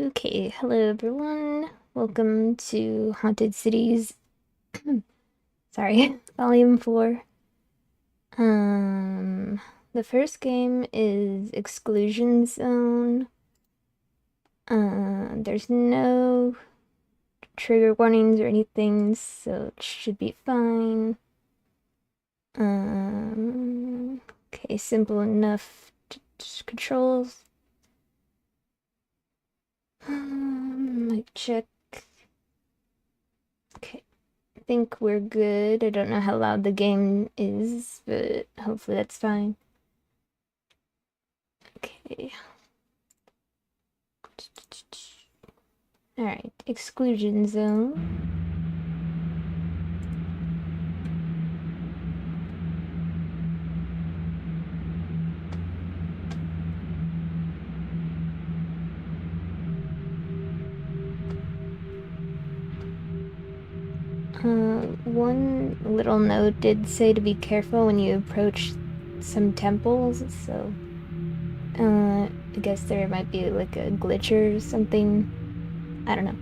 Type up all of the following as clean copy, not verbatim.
Okay, hello everyone. Welcome to Haunted Cities. Sorry, Volume 4. The first game is Exclusion Zone. There's no trigger warnings or anything, so it should be fine. Okay, simple enough controls. Mic check. Okay, I think we're good. I don't know how loud the game is, but hopefully that's fine. Okay. Alright, exclusion zone. One little note did say to be careful when you approach some temples, so I guess there might be like a glitch or something. I don't know.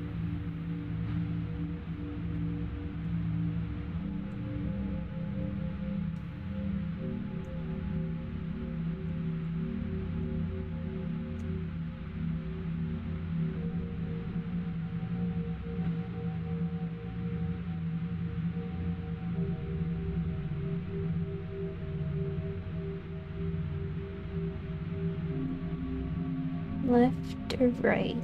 Left or right?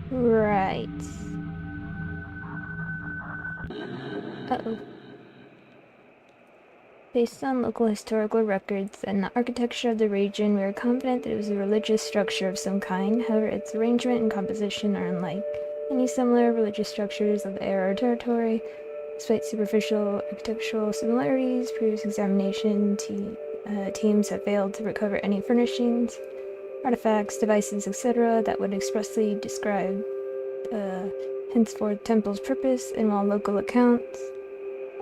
Right. Uh-oh. Based on local historical records and the architecture of the region, we are confident that it was a religious structure of some kind. However, its arrangement and composition are unlike any similar religious structures of the era or territory. Despite superficial architectural similarities, previous examination teams have failed to recover any furnishings, artifacts, devices, etc. that would expressly describe henceforth temple's purpose, and while local accounts,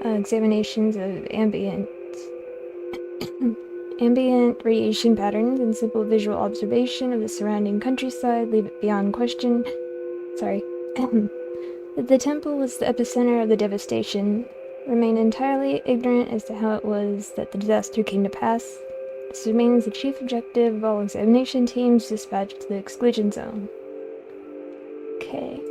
examinations of ambient radiation patterns and simple visual observation of the surrounding countryside leave it beyond question. That the temple was the epicenter of the devastation. Remain entirely ignorant as to how it was that the disaster came to pass. This remains the chief objective of all examination teams dispatched to the exclusion zone. Okay.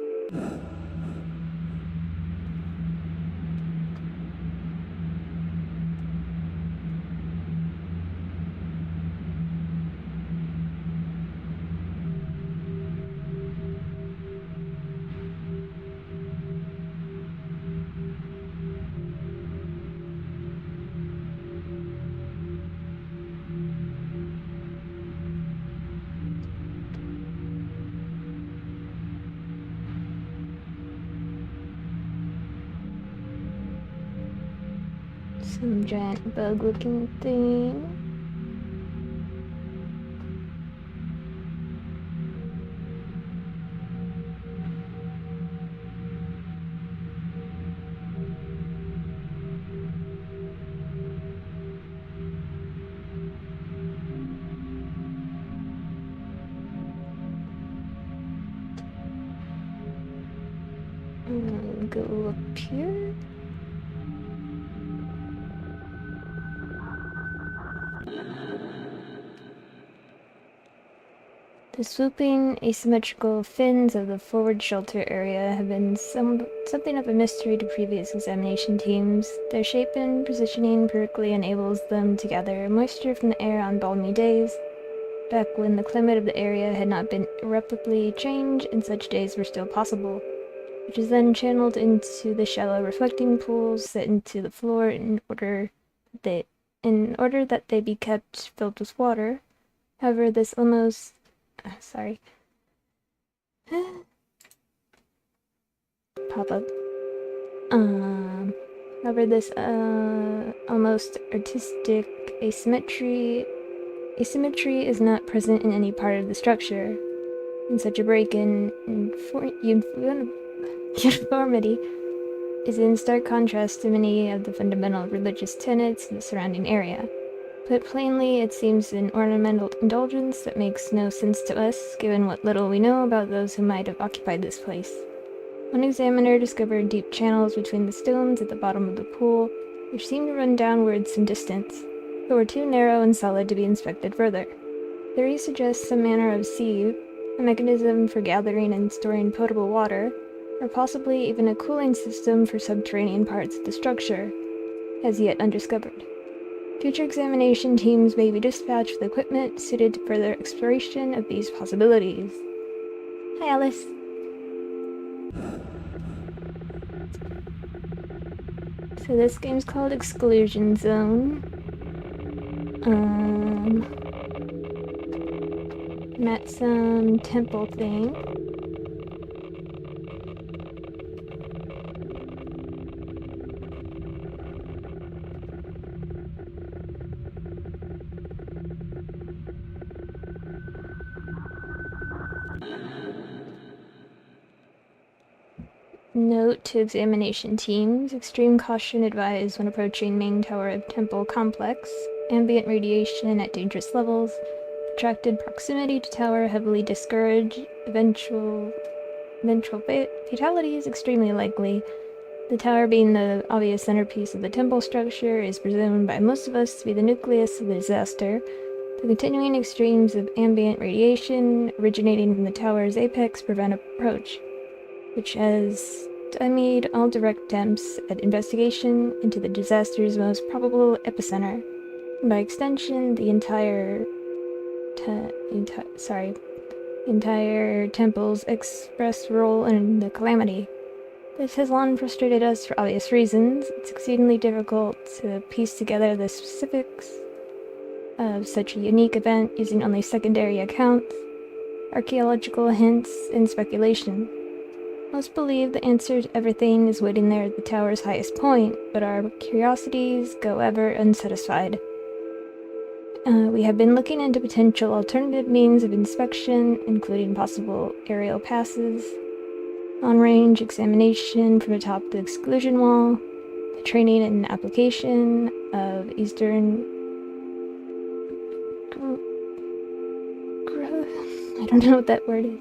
Some giant bug-looking thing. Go up here. The swooping, asymmetrical fins of the forward shelter area have been something of a mystery to previous examination teams. Their shape and positioning perfectly enables them to gather moisture from the air on balmy days, back when the climate of the area had not been irreparably changed and such days were still possible, which is then channeled into the shallow reflecting pools set into the floor in order that they be kept filled with water. However, this almost pop up. However, this almost artistic asymmetry is not present in any part of the structure. And such a break in uniformity is in stark contrast to many of the fundamental religious tenets in the surrounding area. Put plainly, it seems an ornamental indulgence that makes no sense to us, given what little we know about those who might have occupied this place. One examiner discovered deep channels between the stones at the bottom of the pool, which seemed to run downwards some distance, but were too narrow and solid to be inspected further. Theory suggests some manner of sieve, a mechanism for gathering and storing potable water, or possibly even a cooling system for subterranean parts of the structure, as yet undiscovered. Future examination teams may be dispatched with equipment suited to further exploration of these possibilities. Hi, Alice. So this game's called Exclusion Zone. Met some temple thing. Note to examination teams, extreme caution advised when approaching main tower of temple complex. Ambient radiation at dangerous levels. Protracted proximity to tower heavily discouraged. Eventual fatality is extremely likely. The tower, being the obvious centerpiece of the temple structure, is presumed by most of us to be the nucleus of the disaster. The continuing extremes of ambient radiation originating from the tower's apex prevent approach, which has stymied all direct attempts at investigation into the disaster's most probable epicenter, and by extension, the entire temple's express role in the calamity. This has long frustrated us for obvious reasons. It's exceedingly difficult to piece together the specifics of such a unique event using only secondary accounts, archaeological hints, and speculation. Most believe the answer to everything is waiting there at the tower's highest point, but our curiosities go ever unsatisfied. We have been looking into potential alternative means of inspection, including possible aerial passes, long-range examination from atop the exclusion wall, the training and application of Eastern I don't know what that word is.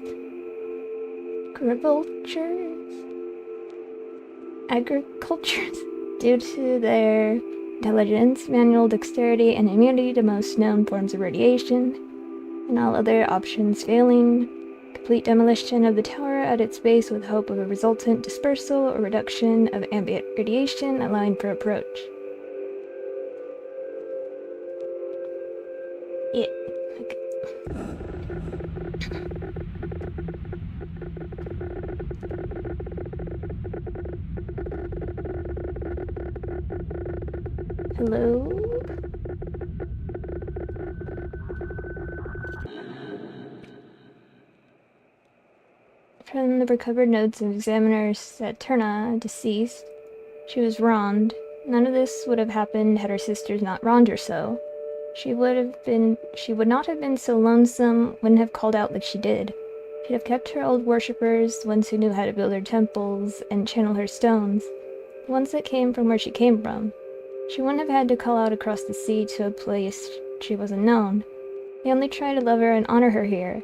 Agricultures, due to their intelligence, manual dexterity, and immunity to most known forms of radiation, and all other options failing, complete demolition of the tower at its base with hope of a resultant dispersal or reduction of ambient radiation, allowing for approach. Yeah. Okay. Hello? From the recovered notes of examiner Saturna, deceased, she was wronged. None of this would have happened had her sisters not wronged her so. She would not have been so lonesome, wouldn't have called out like she did. She'd have kept her old worshippers, the ones who knew how to build her temples and channel her stones, the ones that came from where she came from. She wouldn't have had to call out across the sea to a place she wasn't known. They only try to love her and honor her here.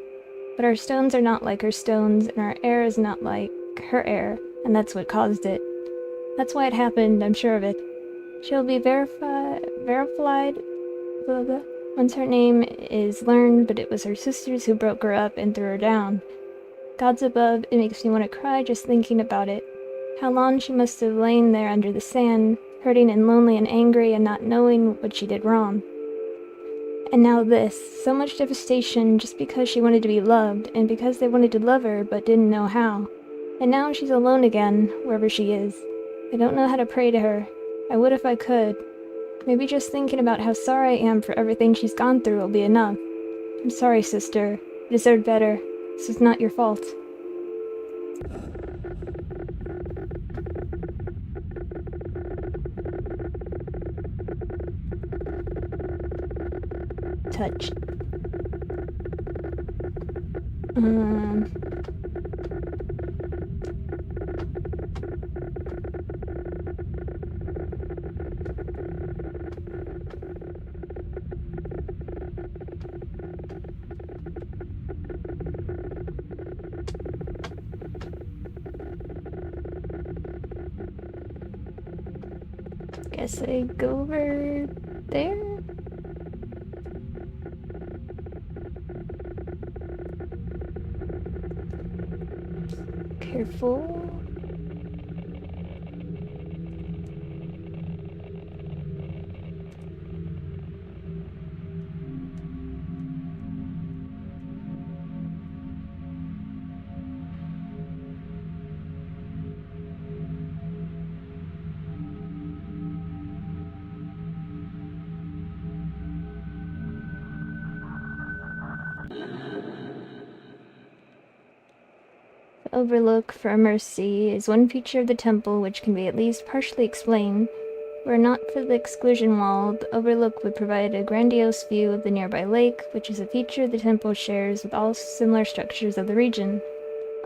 But our stones are not like her stones, and our air is not like her air, and that's what caused it. That's why it happened, I'm sure of it. She'll be verified, blah blah, once her name is learned, but it was her sisters who broke her up and threw her down. Gods above, it makes me want to cry just thinking about it. How long she must have lain there under the sand, hurting and lonely and angry and not knowing what she did wrong. And now this, so much devastation just because she wanted to be loved, and because they wanted to love her but didn't know how. And now she's alone again, wherever she is. I don't know how to pray to her. I would if I could. Maybe just thinking about how sorry I am for everything she's gone through will be enough. I'm sorry, sister. You deserved better. This was not your fault. Touch. guess I go over there? Careful. The overlook, for mercy, is one feature of the temple which can be at least partially explained. Were it not for the exclusion wall, the overlook would provide a grandiose view of the nearby lake, which is a feature the temple shares with all similar structures of the region.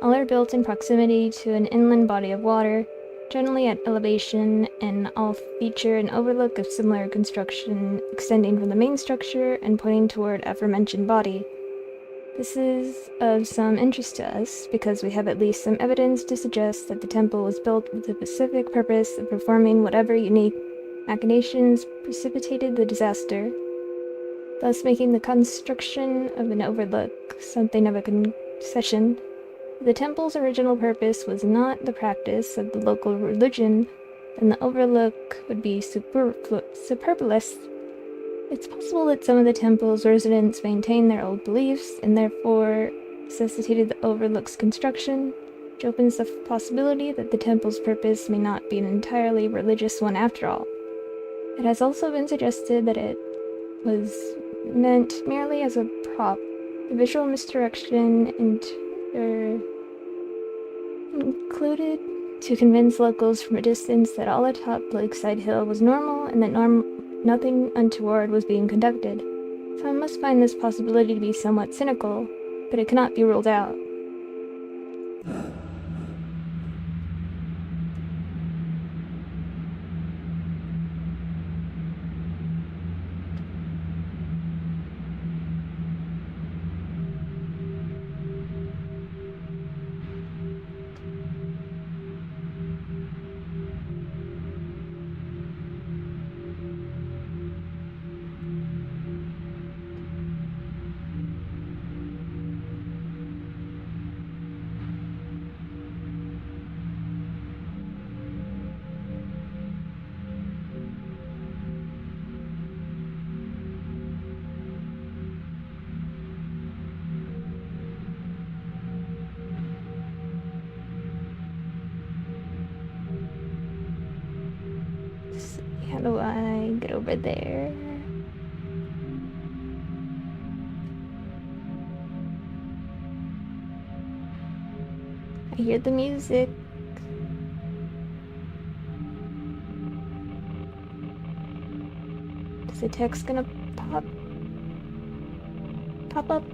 All are built in proximity to an inland body of water, generally at elevation, and all feature an overlook of similar construction extending from the main structure and pointing toward aforementioned body. This is of some interest to us because we have at least some evidence to suggest that the temple was built with the specific purpose of performing whatever unique machinations precipitated the disaster, thus making the construction of an overlook something of a concession. If the temple's original purpose was not the practice of the local religion, then the overlook would be superfluous. It's possible that some of the temple's residents maintained their old beliefs and therefore necessitated the overlook's construction, which opens the possibility that the temple's purpose may not be an entirely religious one after all. It has also been suggested that it was meant merely as a prop, a visual misdirection included to convince locals from a distance that all atop Lakeside Hill was normal and that nothing untoward was being conducted. Some must find this possibility to be somewhat cynical, but it cannot be ruled out. How do I get over there? I hear the music. Is the text gonna pop up?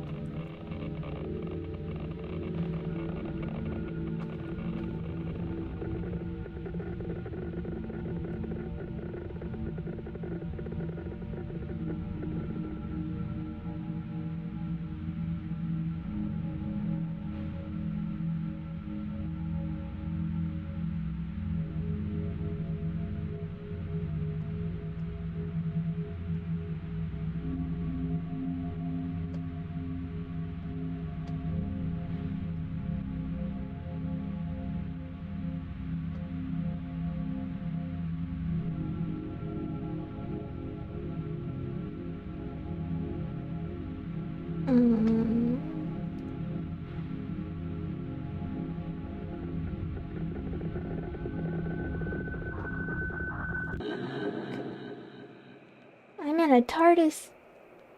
I'm in a TARDIS.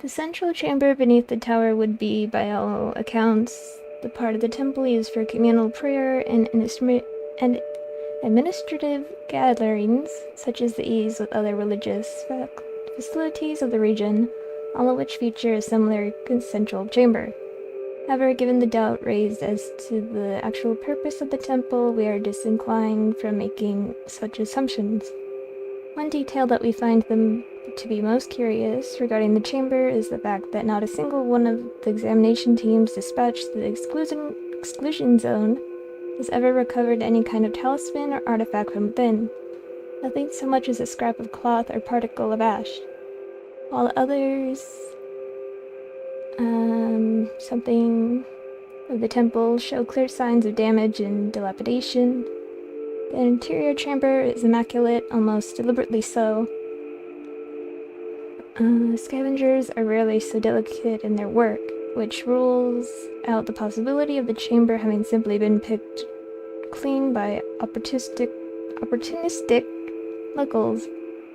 The central chamber beneath the tower would be, by all accounts, the part of the temple used for communal prayer and administrative gatherings, such as the ease with other religious facilities of the region, all of which feature a similar central chamber. However, given the doubt raised as to the actual purpose of the temple, we are disinclined from making such assumptions. One detail that we find them to be most curious regarding the chamber is the fact that not a single one of the examination teams dispatched to the exclusion zone has ever recovered any kind of talisman or artifact from within. Nothing so much as a scrap of cloth or particle of ash. While others, something of the temple show clear signs of damage and dilapidation. The interior chamber is immaculate, almost deliberately so. Scavengers are rarely so delicate in their work, which rules out the possibility of the chamber having simply been picked clean by opportunistic locals.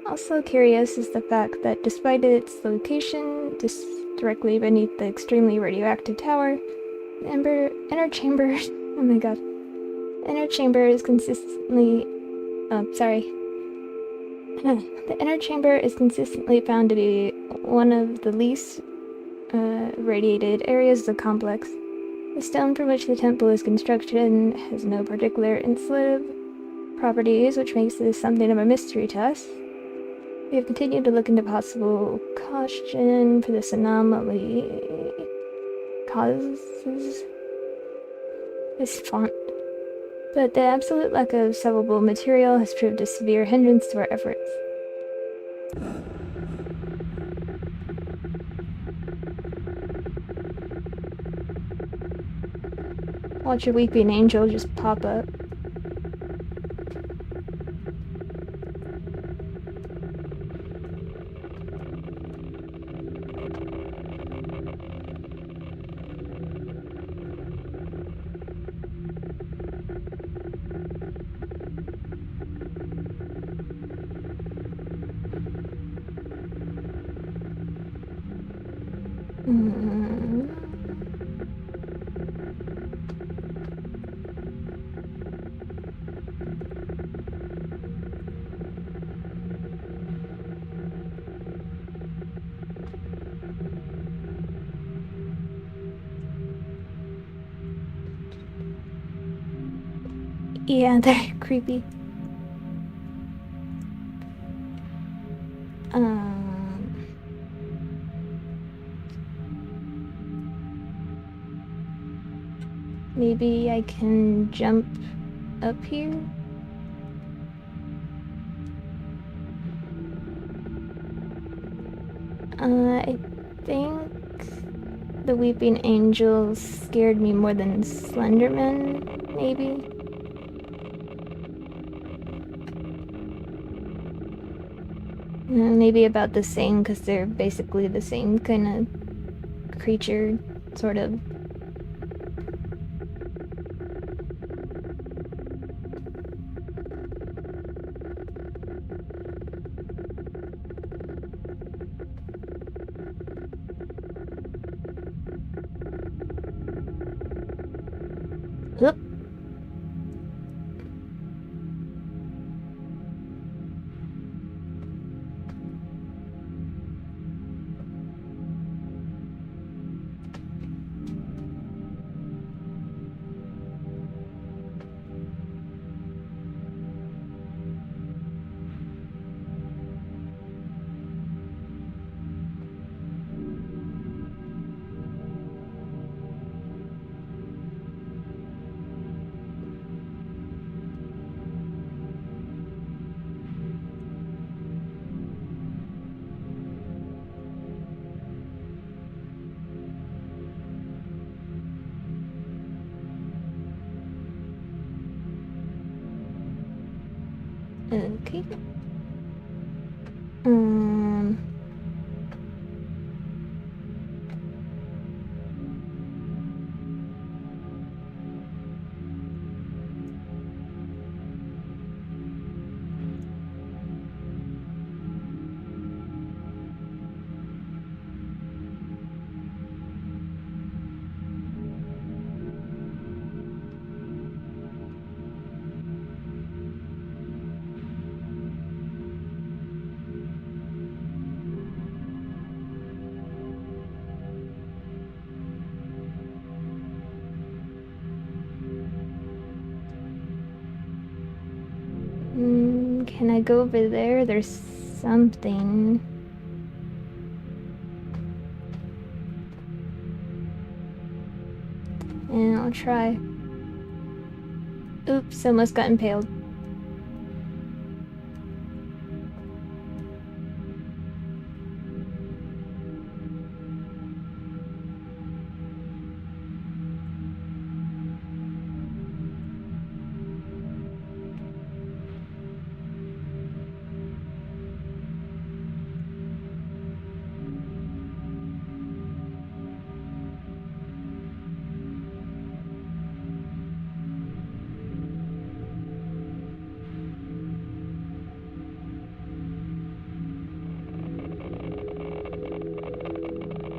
Also curious is the fact that despite its location directly beneath the extremely radioactive tower, the inner chamber is consistently the inner chamber is consistently found to be one of the least radiated areas of the complex. The stone from which the temple is constructed has no particular insulative properties, which makes this something of a mystery to us. We have continued to look into possible caution for this anomaly causes this font, but the absolute lack of sellable material has proved a severe hindrance to our efforts. Watch a weeping angel just pop up. Yeah, they're creepy. Maybe I can jump up here? I think the Weeping Angels scared me more than Slenderman, maybe? Maybe about the same, because they're basically the same kind of creature, sort of. Oop. Okay. Can I go over there? There's something. And I'll try. Oops, almost got impaled.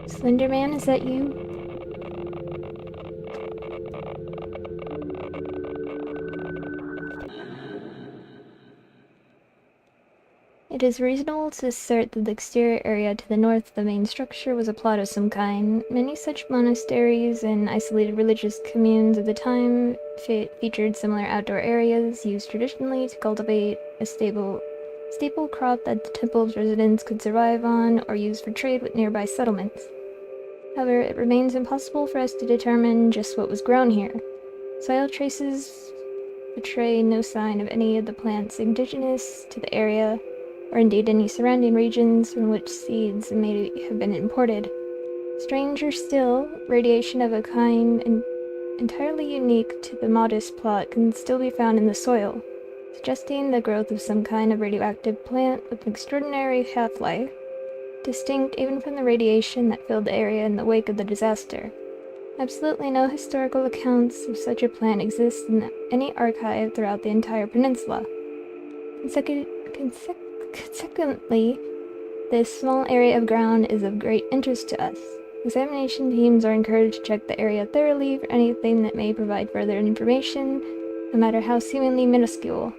Slender Man, is that you? It is reasonable to assert that the exterior area to the north of the main structure was a plot of some kind. Many such monasteries and isolated religious communes of the time featured similar outdoor areas used traditionally to cultivate a staple crop that the temple's residents could survive on or use for trade with nearby settlements. However, it remains impossible for us to determine just what was grown here. Soil traces betray no sign of any of the plants indigenous to the area, or indeed any surrounding regions from which seeds may have been imported. Stranger still, radiation of a kind entirely unique to the modest plot can still be found in the soil, suggesting the growth of some kind of radioactive plant with an extraordinary half-life, distinct even from the radiation that filled the area in the wake of the disaster. Absolutely no historical accounts of such a plant exist in any archive throughout the entire peninsula. Consequently, this small area of ground is of great interest to us. Examination teams are encouraged to check the area thoroughly for anything that may provide further information, no matter how seemingly minuscule.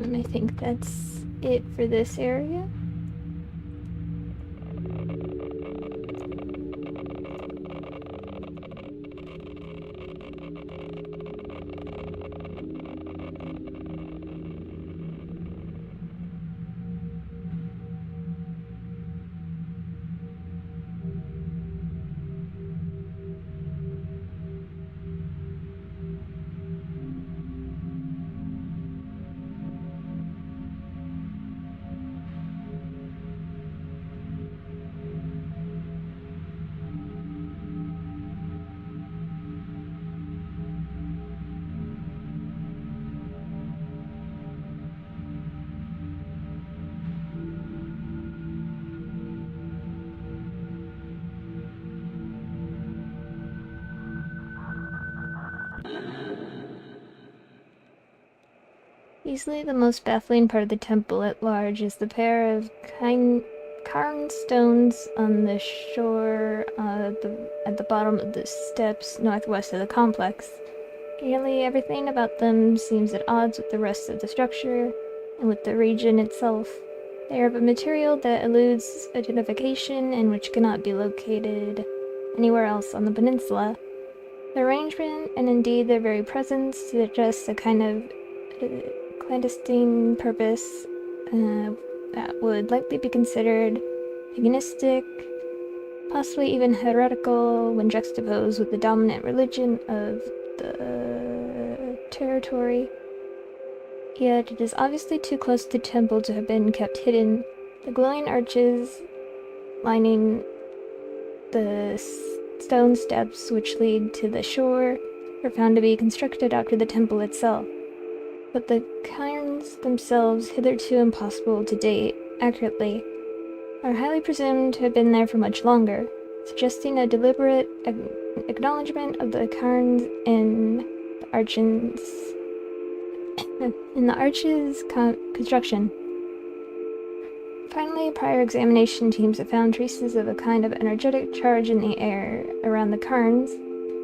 I think that's it for this area. Easily the most baffling part of the temple at large is the pair of carved stones on the shore at the bottom of the steps northwest of the complex. Nearly everything about them seems at odds with the rest of the structure and with the region itself. They are of a material that eludes identification and which cannot be located anywhere else on the peninsula. The arrangement, and indeed their very presence, suggests a kind of clandestine purpose that would likely be considered paganistic, possibly even heretical when juxtaposed with the dominant religion of the territory. Yet it is obviously too close to the temple to have been kept hidden. The glowing arches lining the stone steps which lead to the shore are found to be constructed after the temple itself, but the cairns themselves, hitherto impossible to date accurately, are highly presumed to have been there for much longer, suggesting a deliberate acknowledgement of the cairns in the arches construction. Finally, prior examination teams have found traces of a kind of energetic charge in the air around the cairns,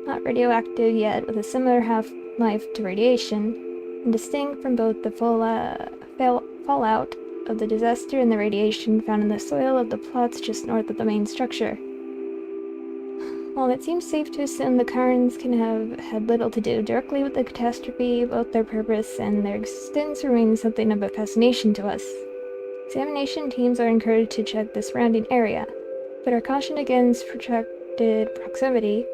not radioactive yet, with a similar half-life to radiation, and distinct from both the fallout of the disaster and the radiation found in the soil of the plots just north of the main structure. While it seems safe to assume the cairns can have had little to do directly with the catastrophe, both their purpose and their existence remain something of a fascination to us. Examination teams are encouraged to check the surrounding area, but are cautioned against protracted proximity.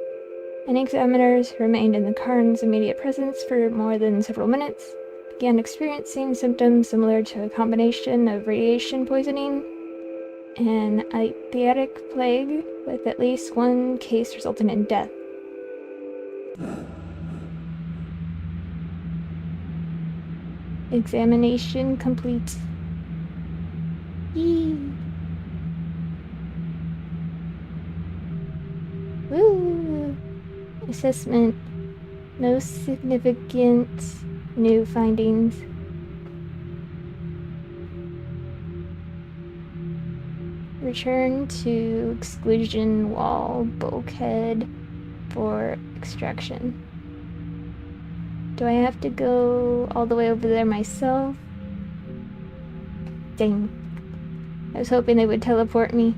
Any examiners who remained in the cairn's immediate presence for more than several minutes began experiencing symptoms similar to a combination of radiation poisoning and idiatic plague, with at least one case resulting in death. Examination complete. Yee. Woo! Assessment. No significant new findings. Return to exclusion wall bulkhead for extraction. Do I have to go all the way over there myself? Dang. I was hoping they would teleport me.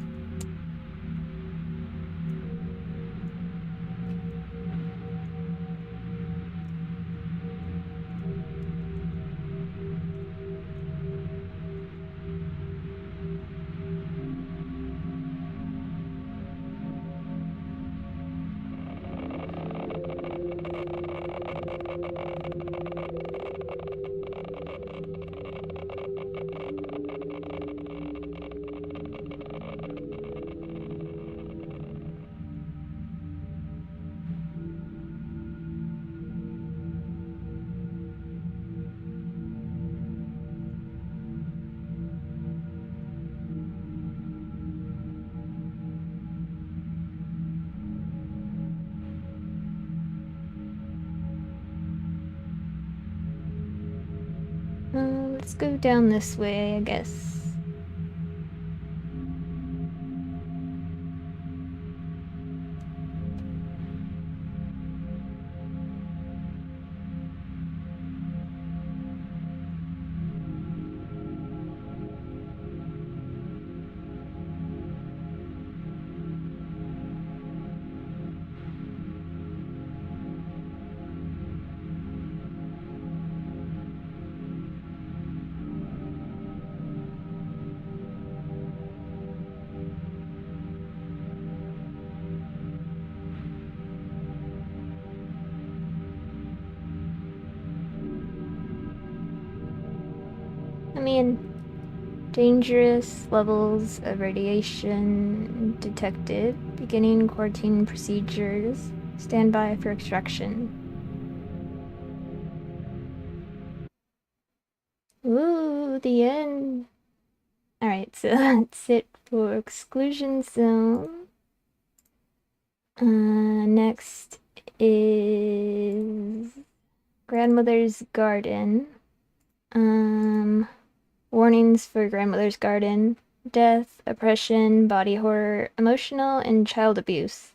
Let's go down this way, I guess. I mean, dangerous levels of radiation detected. Beginning quarantine procedures. Stand by for extraction. Ooh, the end. Alright, so that's it for exclusion zone. Next is grandmother's garden. Warnings for grandmother's garden. Death, oppression, body horror, emotional, and child abuse.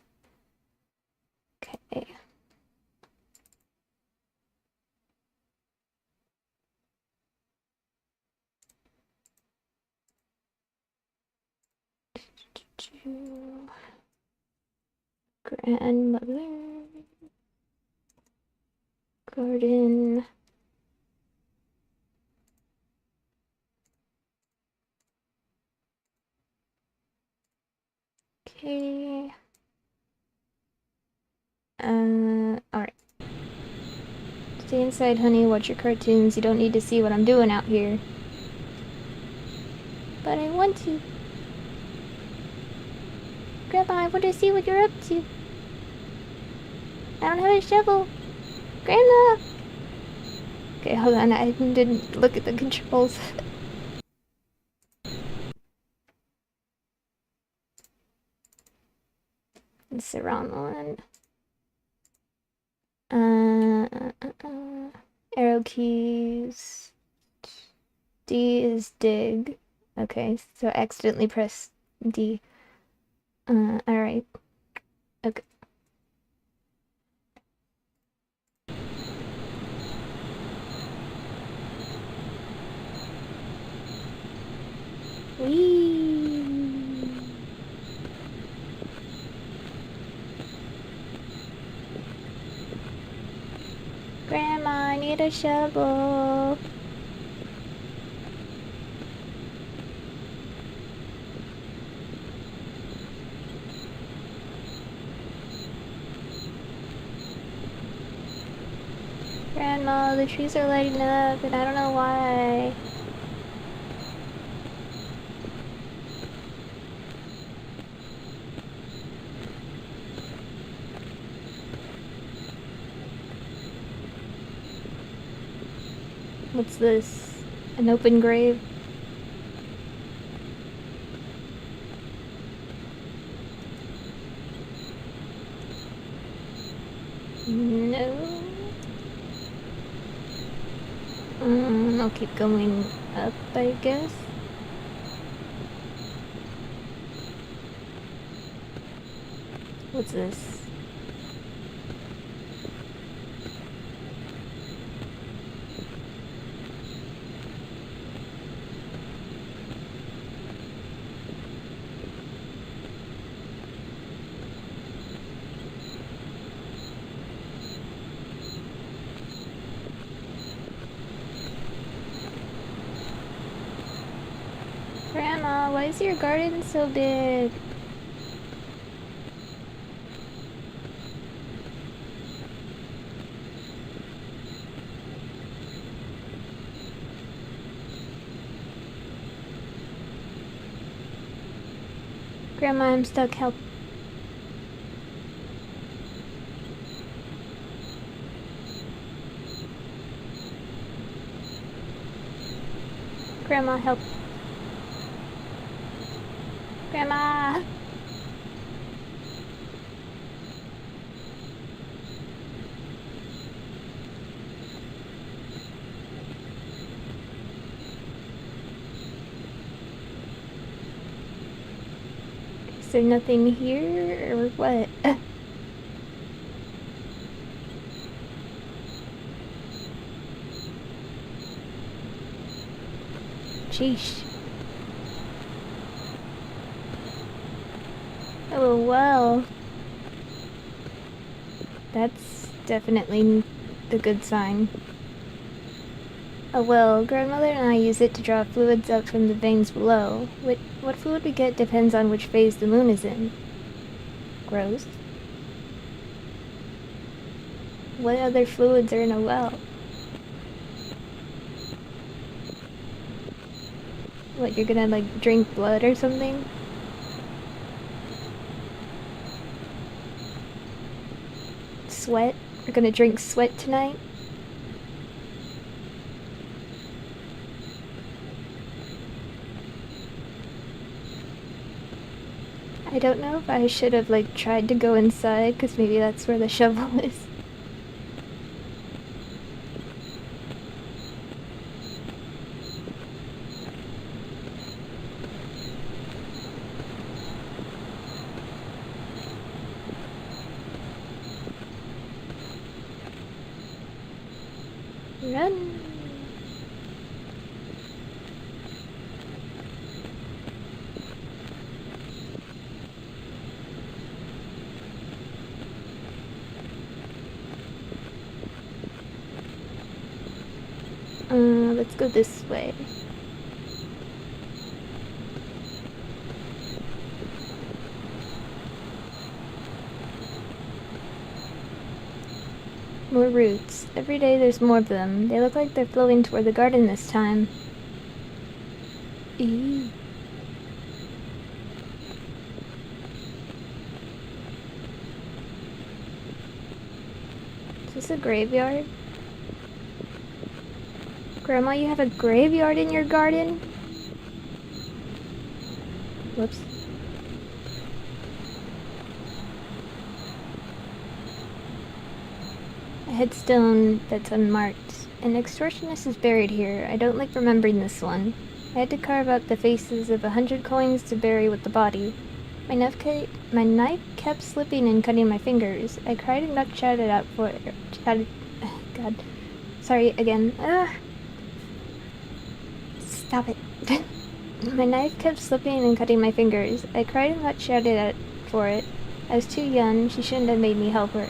Okay. Grandmother garden. Okay. Alright. Stay inside, honey. Watch your cartoons. You don't need to see what I'm doing out here. But I want to. Grandma, I want to see what you're up to. I don't have a shovel. Grandma! Okay, hold on. I didn't look at the controls. It's the wrong one. Arrow keys. D is dig. Okay, so I accidentally pressed D. Alright. Okay. Whee! Grandma, I need a shovel. Grandma, the trees are lighting up and I don't know why. What's this? An open grave? No. I'll keep going up, I guess. What's this? Grandma, why is your garden so big? Grandma, I'm stuck. Help. Grandma, help. Grandma! Is there nothing here, or what? Sheesh. Oh well. That's definitely the good sign. Oh well, grandmother and I use it to draw fluids up from the veins below. What fluid we get depends on which phase the moon is in. Gross. What other fluids are in a well? What, you're gonna like drink blood or something? Sweat? We're gonna drink sweat tonight? I don't know if I should have like tried to go inside, because maybe that's where the shovel is. Run! Let's go this way. More roots. Every day there's more of them. They look like they're flowing toward the garden this time. Eee. Is this a graveyard? Grandma, you have a graveyard in your garden? Whoops. A headstone that's unmarked. An extortionist is buried here. I don't like remembering this one. I had to carve out the faces of 100 coins to bury with the body. My knife kept slipping and cutting my fingers. I cried and got shouted out for it. God. Sorry, again. Stop it. My knife kept slipping and cutting my fingers. I cried and got shouted at for it. I was too young. She shouldn't have made me help her.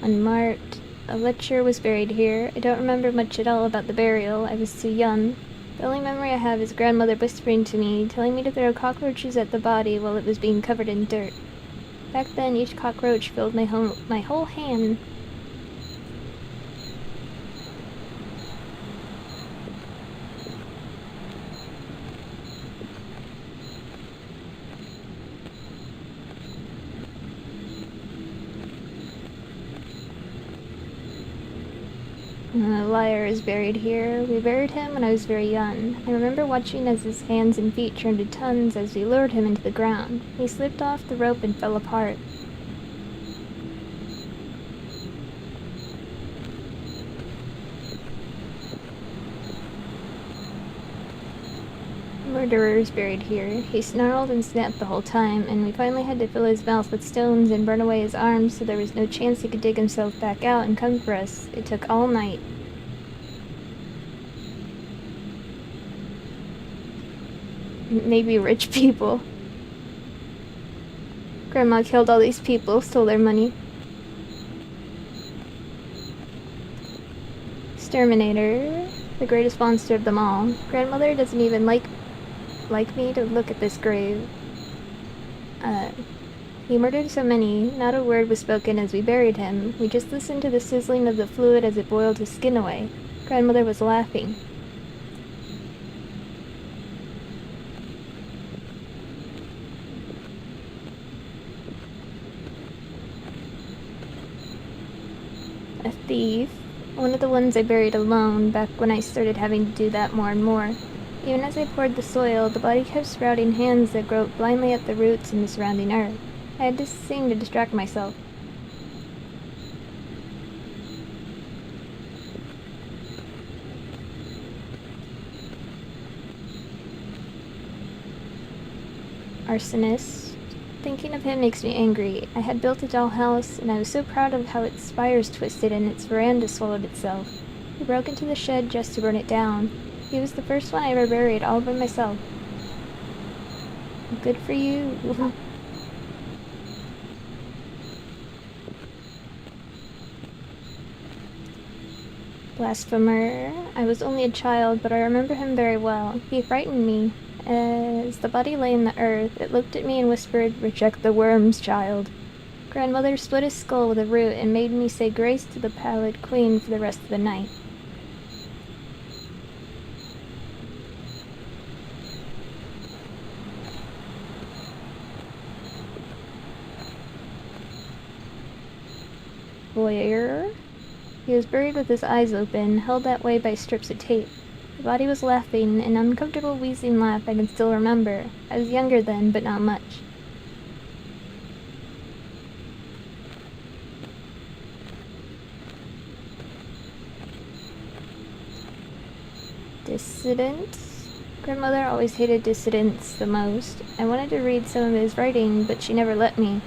Unmarked. A lecture was buried here. I don't remember much at all about the burial. I was too young. The only memory I have is grandmother whispering to me, telling me to throw cockroaches at the body while it was being covered in dirt. Back then, each cockroach filled my whole hand. Liar is buried here. We buried him when I was very young. I remember watching as his hands and feet turned to tons as we lured him into the ground. He slipped off the rope and fell apart. Murderer's buried here. He snarled and snapped the whole time, and we finally had to fill his mouth with stones and burn away his arms so there was no chance he could dig himself back out and come for us. It took all night. Maybe rich people. Grandma killed all these people, stole their money. Exterminator, the greatest monster of them all. Grandmother doesn't even like me to look at this grave. He murdered so many, not a word was spoken as we buried him. We just listened to the sizzling of the fluid as it boiled his skin away. Grandmother was laughing. A thief. One of the ones I buried alone, back when I started having to do that more and more. Even as I poured the soil, the body kept sprouting hands that groped blindly at the roots in the surrounding earth. I had to sing to distract myself. Arsonist. Thinking of him makes me angry. I had built a dollhouse, and I was so proud of how its spires twisted and its veranda swallowed itself. He broke into the shed just to burn it down. He was the first one I ever buried all by myself. Good for you. Blasphemer. I was only a child, but I remember him very well. He frightened me. As the body lay in the earth, it looked at me and whispered, "Reject the worms, child." Grandmother split his skull with a root and made me say grace to the pallid queen for the rest of the night. Voyeur. He was buried with his eyes open, held that way by strips of tape. The body was laughing, an uncomfortable wheezing laugh I can still remember. I was younger then, but not much. Dissidents? Grandmother always hated dissidents the most. I wanted to read some of his writing, but she never let me.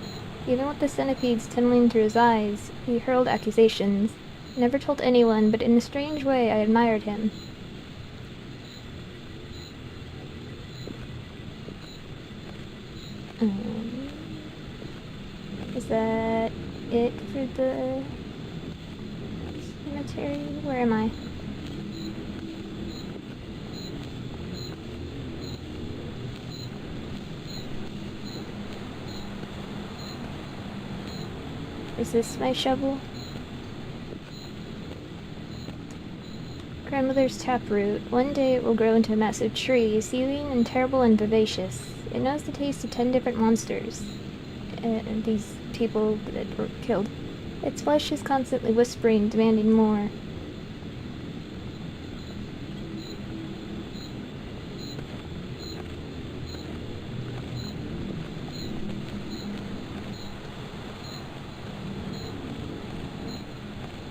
Even with the centipedes tunneling through his eyes, he hurled accusations. I never told anyone, but in a strange way I admired him. Is that it for the cemetery? Where am I? Is this my shovel? Grandmother's taproot. One day it will grow into a massive tree, seething and terrible and vivacious. It knows the taste of 10 different monsters. These people that were killed. Its flesh is constantly whispering, demanding more.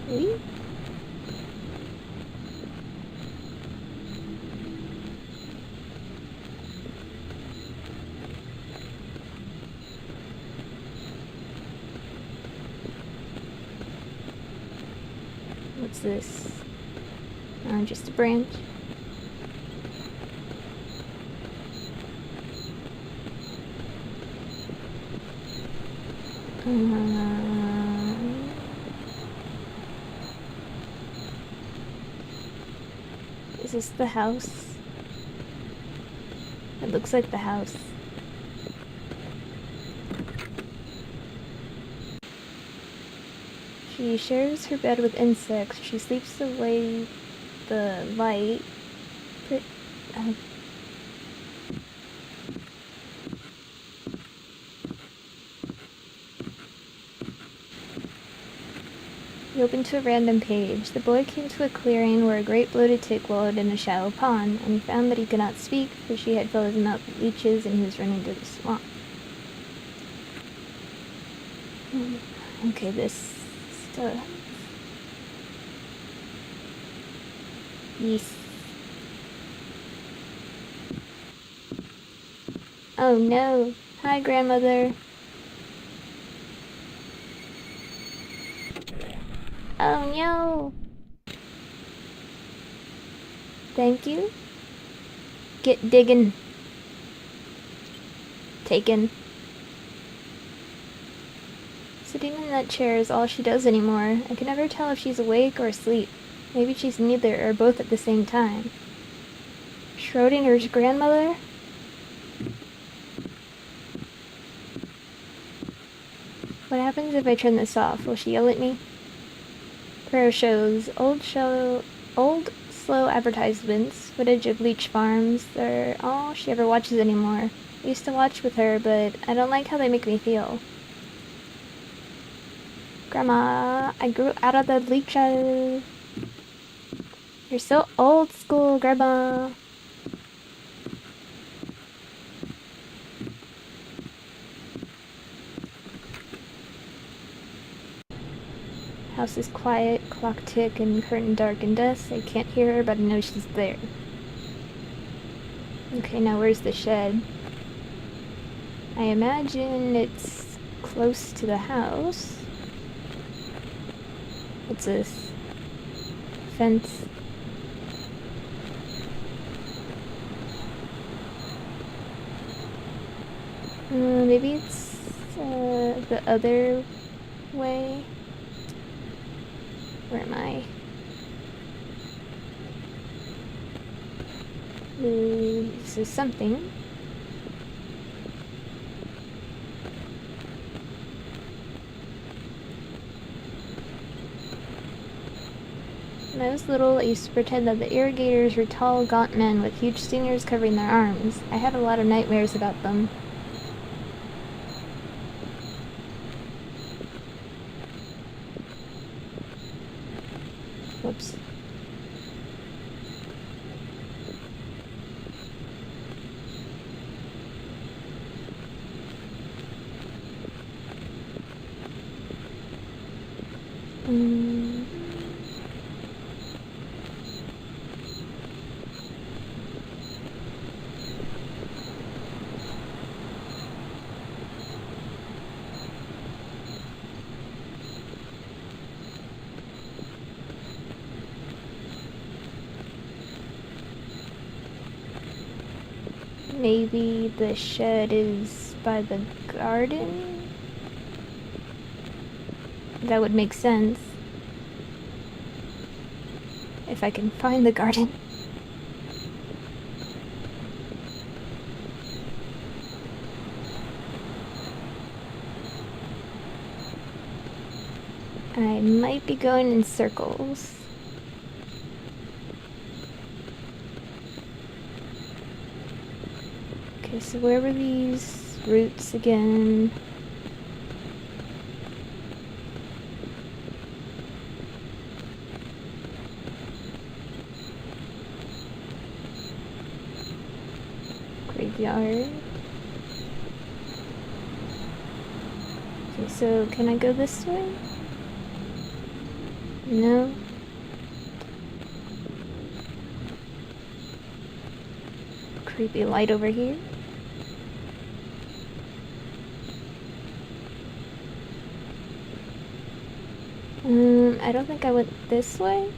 Really? What's this? Just a branch. Is this the house? It looks like the house. She shares her bed with insects. She sleeps away the light. He opened to a random page. The boy came to a clearing where a great bloated tick wallowed in a shallow pond, and he found that he could not speak, for she had filled his mouth with leeches, and he was running to the swamp. Okay, this stuff. Yes. Oh no. Hi, grandmother. Oh no. Thank you. Get diggin'. Taken. Sitting in that chair is all she does anymore. I can never tell if she's awake or asleep. Maybe she's neither or both at the same time. Schrodinger's grandmother? What happens if I turn this off? Will she yell at me? Pro shows. Old, slow advertisements. Footage of leech farms. They're all she ever watches anymore. I used to watch with her, but I don't like how they make me feel. Grandma, I grew out of the leeches. You're so old school, Grandma. House is quiet, clock tick, and curtain dark and dusk. I can't hear her, but I know she's there. Okay, now where's the shed? I imagine it's close to the house. What's this? Fence. Maybe it's the other way. Where am I? This is something. When I was little, I used to pretend that the irrigators were tall, gaunt men with huge stingers covering their arms. I had a lot of nightmares about them. Whoops. Maybe the shed is by the garden? That would make sense. If I can find the garden. I might be going in circles. Okay, so where were these roots again? Graveyard. Okay, so can I go this way? No. Creepy light over here. I don't think I went this way.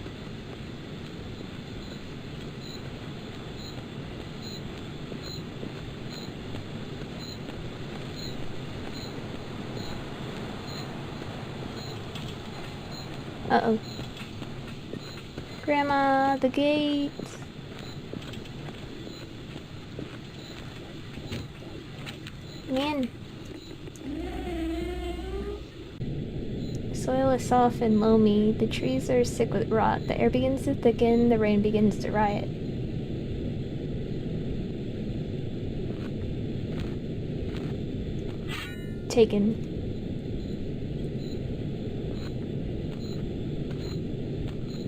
Uh-oh. Grandma, the gate. Man. Soil is soft and loamy. The trees are sick with rot. The air begins to thicken. The rain begins to riot. Taken.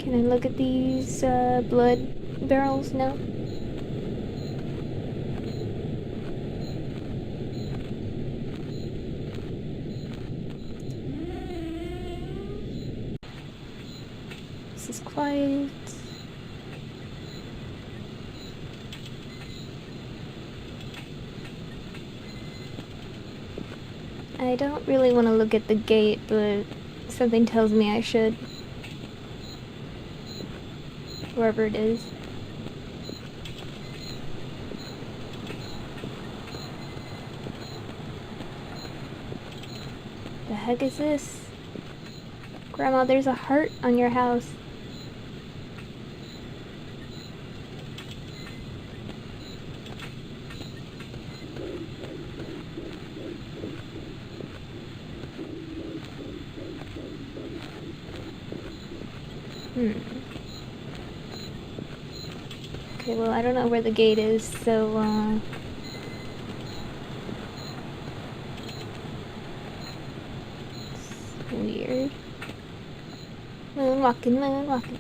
Can I look at these blood barrels now? This is quiet. I don't really want to look at the gate, but something tells me I should. Wherever it is. The heck is this? Grandma, there's a heart on your house. Okay, well, I don't know where the gate is, so, it's weird. Moonwalking, moonwalking.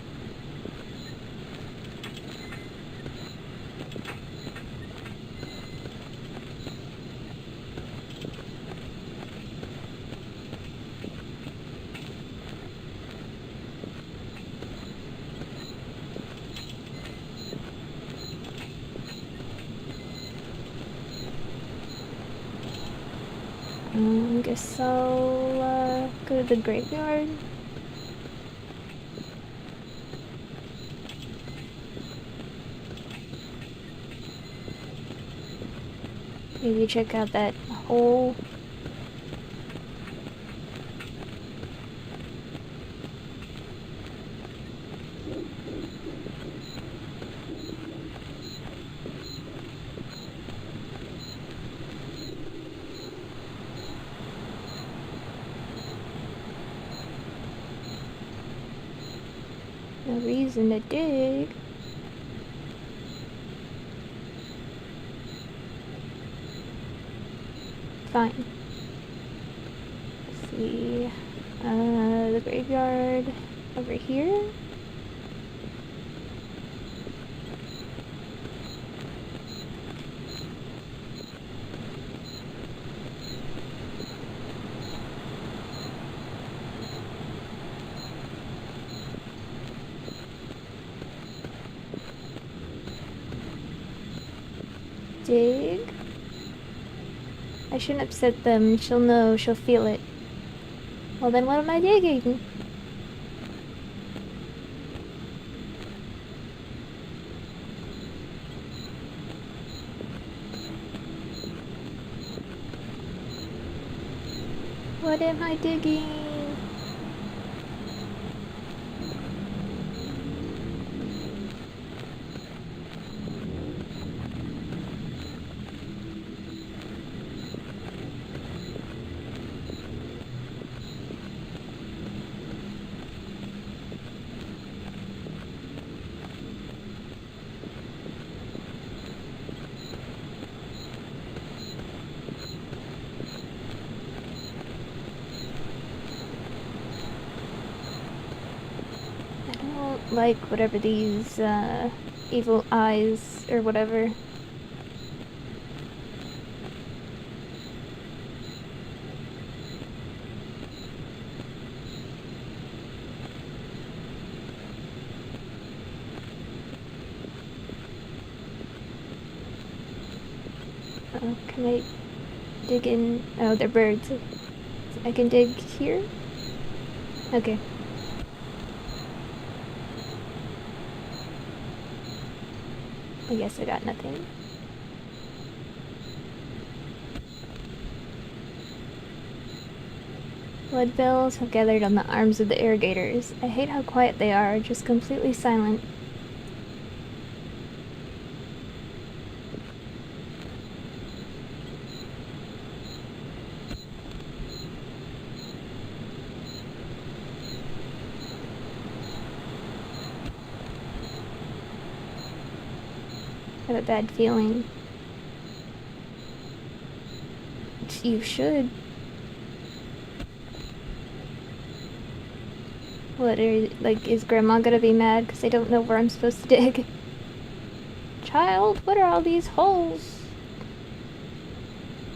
I guess I'll go to the graveyard. Maybe check out that hole. No reason to dig. Fine. Let's see. The graveyard over here. Dig. I shouldn't upset them. She'll know. She'll feel it. Well, then what am I digging? What am I digging? Like whatever these evil eyes or whatever. Oh, can I dig in? Oh, they're birds. I can dig here? Okay. I guess I got nothing. Blood bells have gathered on the arms of the irrigators. I hate how quiet they are, just completely silent. I have a bad feeling. You should. What are, like, is Grandma gonna be mad because I don't know where I'm supposed to dig? Child, what are all these holes?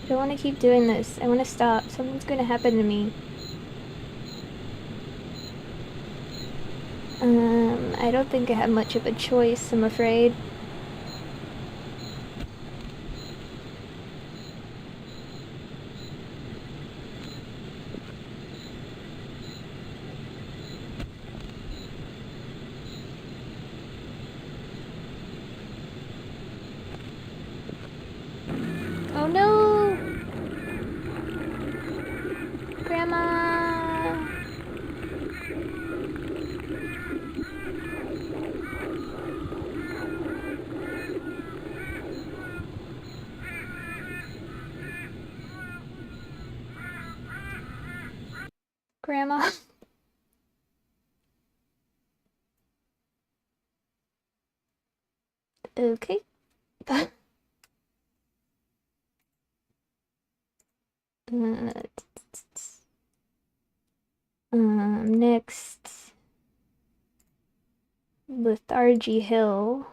I don't want to keep doing this. I want to stop. Something's gonna happen to me. I don't think I have much of a choice, I'm afraid. Oh no! Grandma! Grandma? Okay. Next. Lethargy Hill.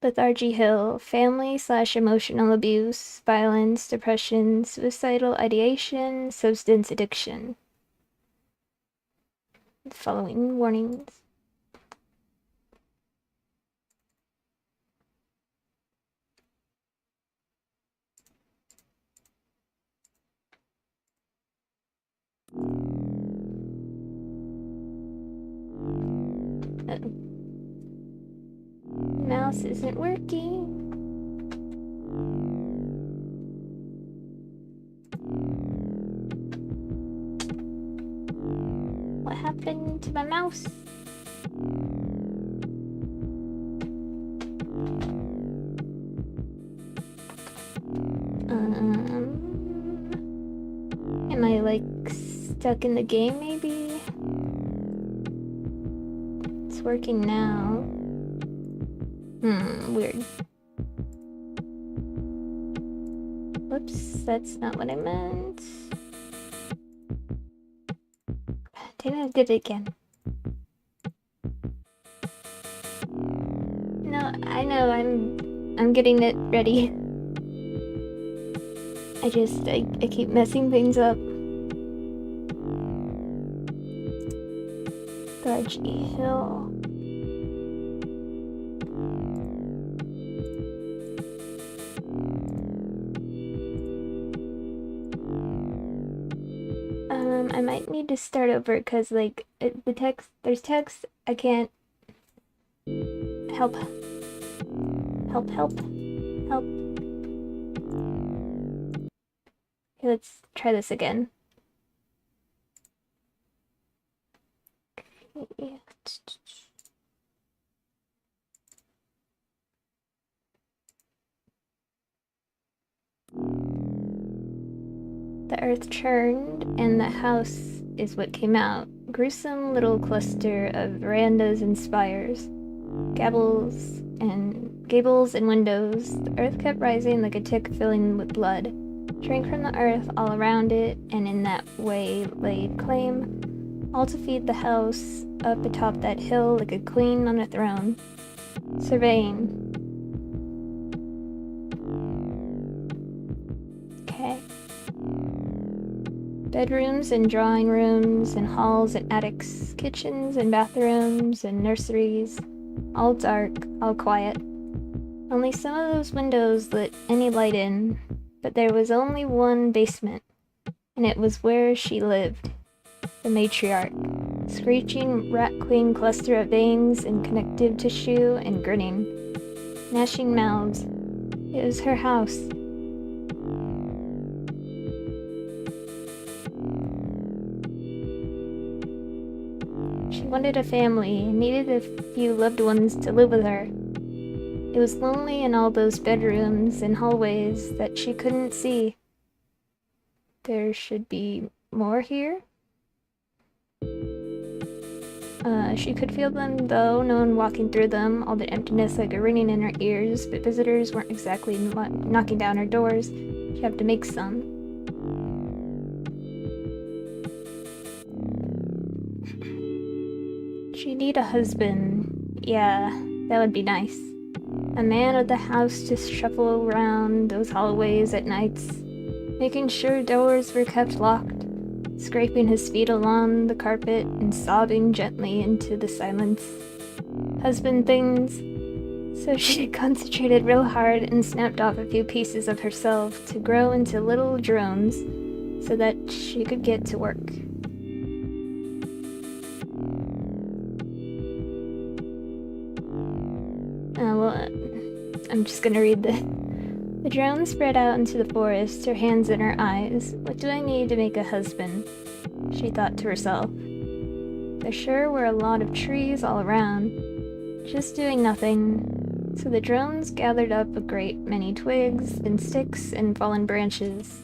Lethargy Hill, family/emotional abuse, violence, depression, suicidal ideation, substance addiction. The following warnings. Uh-oh. Mouse isn't working. What happened to my mouse? Am I like stuck in the game maybe? It's working now. Weird. Whoops, that's not what I meant. Damn it, I did it again. No, I know, I'm getting it ready. I keep messing things up. Lethargy Hill. I might need to start over because like there's text I can't help. Okay, let's try this again. Okay. The earth churned, and the house is what came out. Gruesome little cluster of verandas and spires, gables and windows. The earth kept rising like a tick filling with blood. Drank from the earth all around it, and in that way laid claim, all to feed the house up atop that hill like a queen on a throne. Surveying. Okay. Bedrooms and drawing rooms and halls and attics, kitchens and bathrooms and nurseries, all dark, all quiet. Only some of those windows let any light in, but there was only one basement, and it was where she lived, the matriarch. Screeching rat queen cluster of veins and connective tissue and grinning, gnashing mouths. It was her house. She wanted a family and needed a few loved ones to live with her. It was lonely in all those bedrooms and hallways that she couldn't see. There should be more here? She could feel them, though, no one walking through them, all the emptiness like a ringing in her ears, but visitors weren't exactly knocking down her doors. She'd have to make some. She'd need a husband. Yeah, that would be nice. A man of the house to shuffle around those hallways at nights, making sure doors were kept locked, scraping his feet along the carpet and sobbing gently into the silence. Husband things. So she concentrated real hard and snapped off a few pieces of herself to grow into little drones so that she could get to work. I'm just gonna read The drone spread out into the forest, her hands in her eyes. What do I need to make a husband? She thought to herself. There sure were a lot of trees all around, just doing nothing, so the drones gathered up a great many twigs and sticks and fallen branches.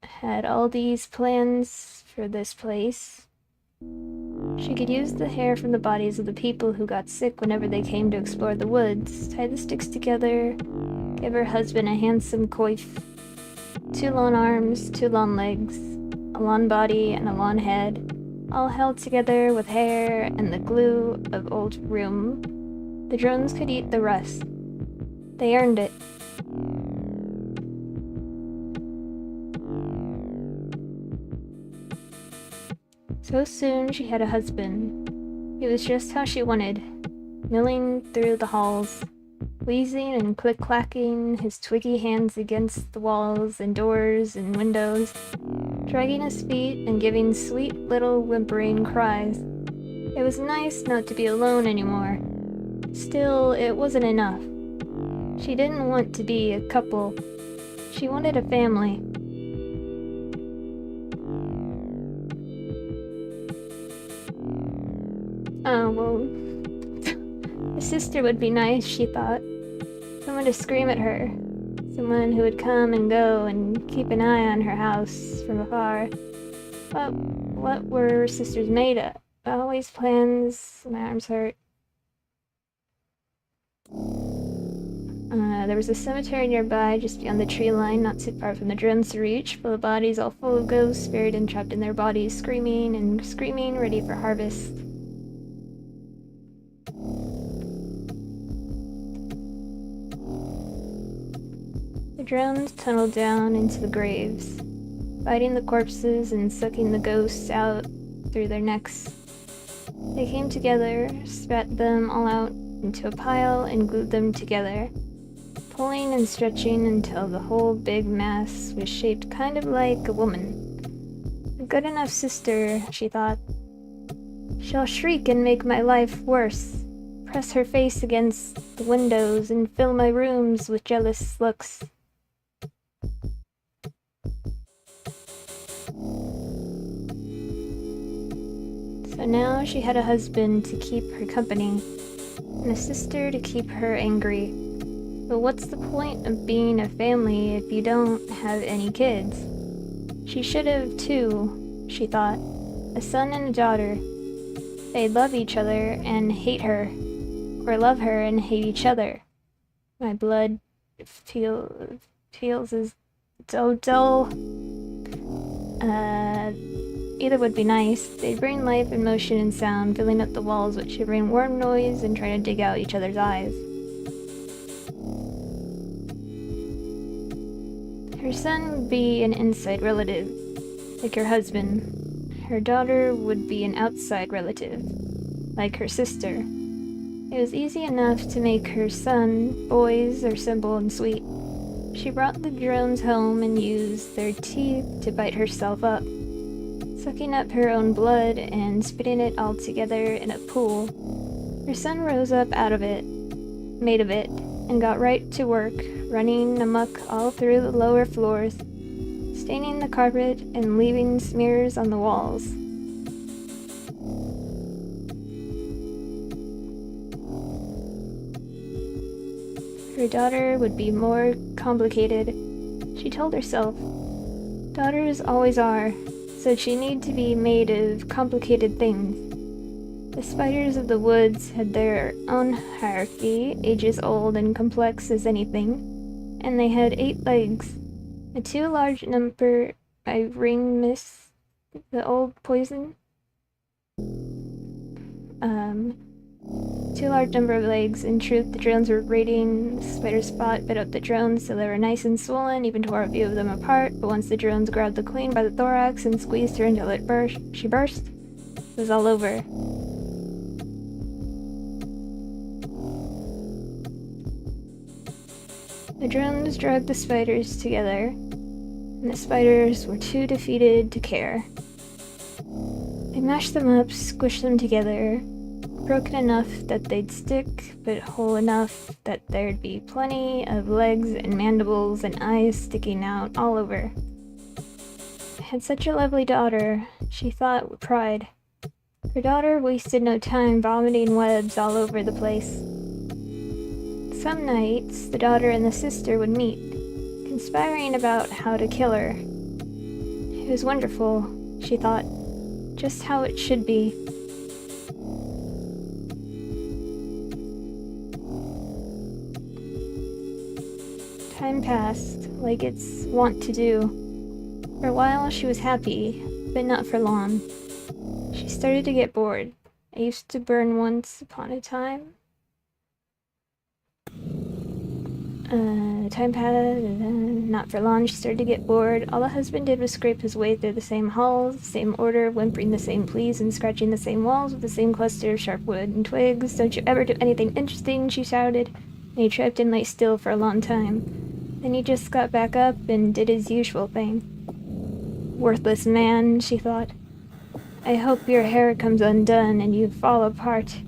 Had all these plans for this place. She could use the hair from the bodies of the people who got sick whenever they came to explore the woods, tie the sticks together, give her husband a handsome coif, 2 long arms, 2 long legs, a long body and a long head, all held together with hair and the glue of old room. The drones could eat the rest. They earned it. So soon she had a husband. It was just how she wanted, milling through the halls, wheezing and click-clacking his twiggy hands against the walls and doors and windows, dragging his feet and giving sweet little whimpering cries. It was nice not to be alone anymore. Still, it wasn't enough. She didn't want to be a couple. She wanted a family. Oh, well, a sister would be nice, she thought. Someone to scream at her. Someone who would come and go and keep an eye on her house from afar. But what were sisters made of? Always plans. My arms hurt. There was a cemetery nearby, just beyond the tree line, not too far from the drone's reach, full of bodies all full of ghosts, buried and trapped in their bodies, screaming and screaming, ready for harvest. The drones tunneled down into the graves, biting the corpses and sucking the ghosts out through their necks. They came together, spat them all out into a pile, and glued them together, pulling and stretching until the whole big mass was shaped kind of like a woman. A good enough sister, she thought. She'll shriek and make my life worse, press her face against the windows and fill my rooms with jealous looks. So now she had a husband to keep her company, and a sister to keep her angry. But what's the point of being a family if you don't have any kids? She should have, too, she thought. A son and a daughter. They'd love each other and hate her, or love her and hate each other. My blood feels as so dull. Either would be nice. They'd bring life and motion and sound, filling up the walls with shivering warm noise and trying to dig out each other's eyes. Her son would be an inside relative, like her husband. Her daughter would be an outside relative, like her sister. It was easy enough to make her son boys are simple and sweet. She brought the drones home and used their teeth to bite herself up, sucking up her own blood and spitting it all together in a pool. Her son rose up out of it, made of it, and got right to work, running amok all through the lower floors, staining the carpet and leaving smears on the walls. Her daughter would be more complicated, she told herself. Daughters always are, so she need to be made of complicated things. The spiders of the woods had their own hierarchy, ages old and complex as anything, and they had 8 legs. A too large number by ring miss the old poison. Too large number of legs. In truth, the drones were raiding. The spider's spot bit up the drones till they were nice and swollen, even tore a few of them apart, but once the drones grabbed the queen by the thorax and squeezed her until she burst, it was all over. The drones dragged the spiders together, and the spiders were too defeated to care. They mashed them up, squished them together, broken enough that they'd stick, but whole enough that there'd be plenty of legs and mandibles and eyes sticking out all over. I had such a lovely daughter, she thought with pride. Her daughter wasted no time vomiting webs all over the place. Some nights, the daughter and the sister would meet, conspiring about how to kill her. It was wonderful, she thought, just how it should be. Time passed, like it's wont to do. For a while she was happy, but not for long. She started to get bored. I used to burn once upon a time. Time passed, not for long, she started to get bored. All the husband did was scrape his way through the same halls, the same order, whimpering the same pleas and scratching the same walls with the same cluster of sharp wood and twigs. "Don't you ever do anything interesting?" she shouted. And he tripped and lay still for a long time. Then he just got back up and did his usual thing. Worthless man, she thought. I hope your hair comes undone and you fall apart.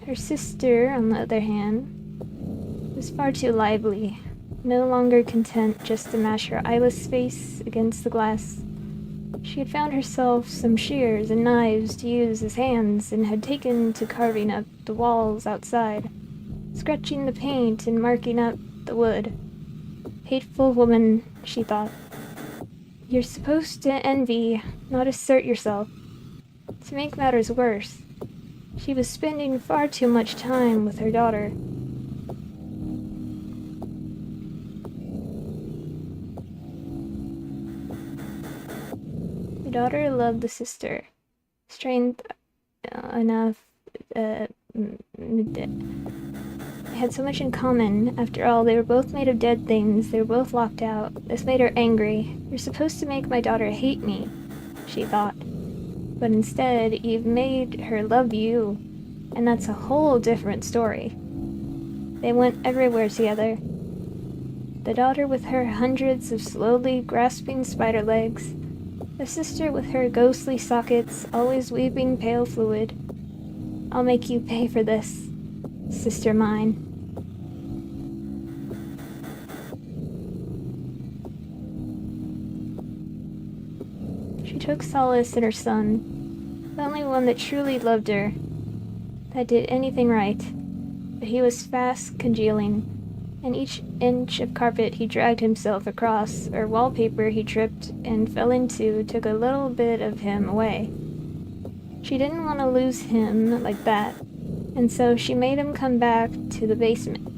Her sister, on the other hand, was far too lively, no longer content just to mash her eyeless face against the glass. She had found herself some shears and knives to use as hands, and had taken to carving up the walls outside, scratching the paint and marking up the wood. Hateful woman, she thought. You're supposed to envy, not assert yourself. To make matters worse, she was spending far too much time with her daughter. The daughter loved the sister. Strength enough. They had so much in common. After all, they were both made of dead things. They were both locked out. This made her angry. You're supposed to make my daughter hate me, she thought. But instead, you've made her love you, and that's a whole different story. They went everywhere together. The daughter with her hundreds of slowly grasping spider legs, the sister with her ghostly sockets, always weeping pale fluid. I'll make you pay for this, sister mine. She took solace in her son, the only one that truly loved her, that did anything right. But he was fast congealing, and each inch of carpet he dragged himself across, or wallpaper he tripped and fell into, took a little bit of him away. She didn't want to lose him like that, and so she made him come back to the basement.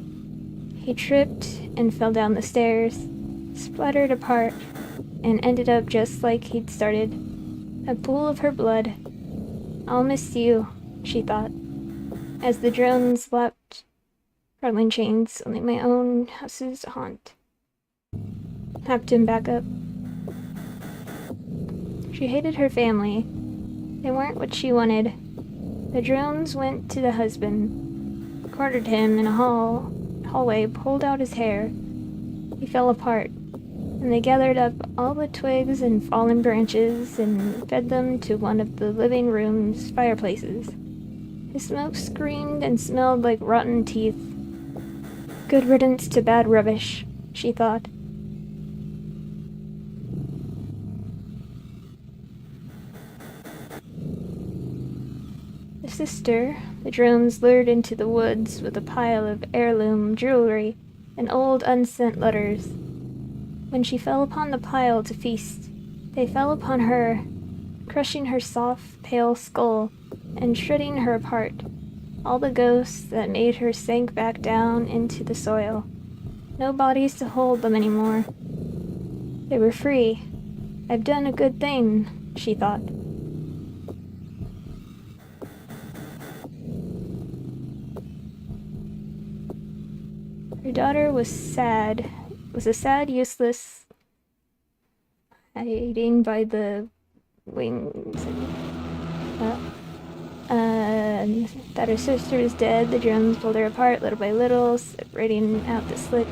He tripped and fell down the stairs, spluttered apart, and ended up just like he'd started, a pool of her blood. I'll miss you, she thought, as the drones slapped rattling chains, only my own house's haunt. Happed him back up. She hated her family. They weren't what she wanted. The drones went to the husband, cornered him in a hallway, pulled out his hair. He fell apart, and they gathered up all the twigs and fallen branches and fed them to one of the living room's fireplaces. His smoke screamed and smelled like rotten teeth. Good riddance to bad rubbish, she thought. The The sister, the drones lured into the woods with a pile of heirloom jewelry and old unsent letters. When she fell upon the pile to feast, they fell upon her, crushing her soft, pale skull and shredding her apart. All the ghosts that made her sank back down into the soil. No bodies to hold them anymore. They were free. I've done a good thing, she thought. Her daughter was sad. Was a sad, useless, hiding by the wings. That her sister was dead. The drones pulled her apart little by little, separating out the slick,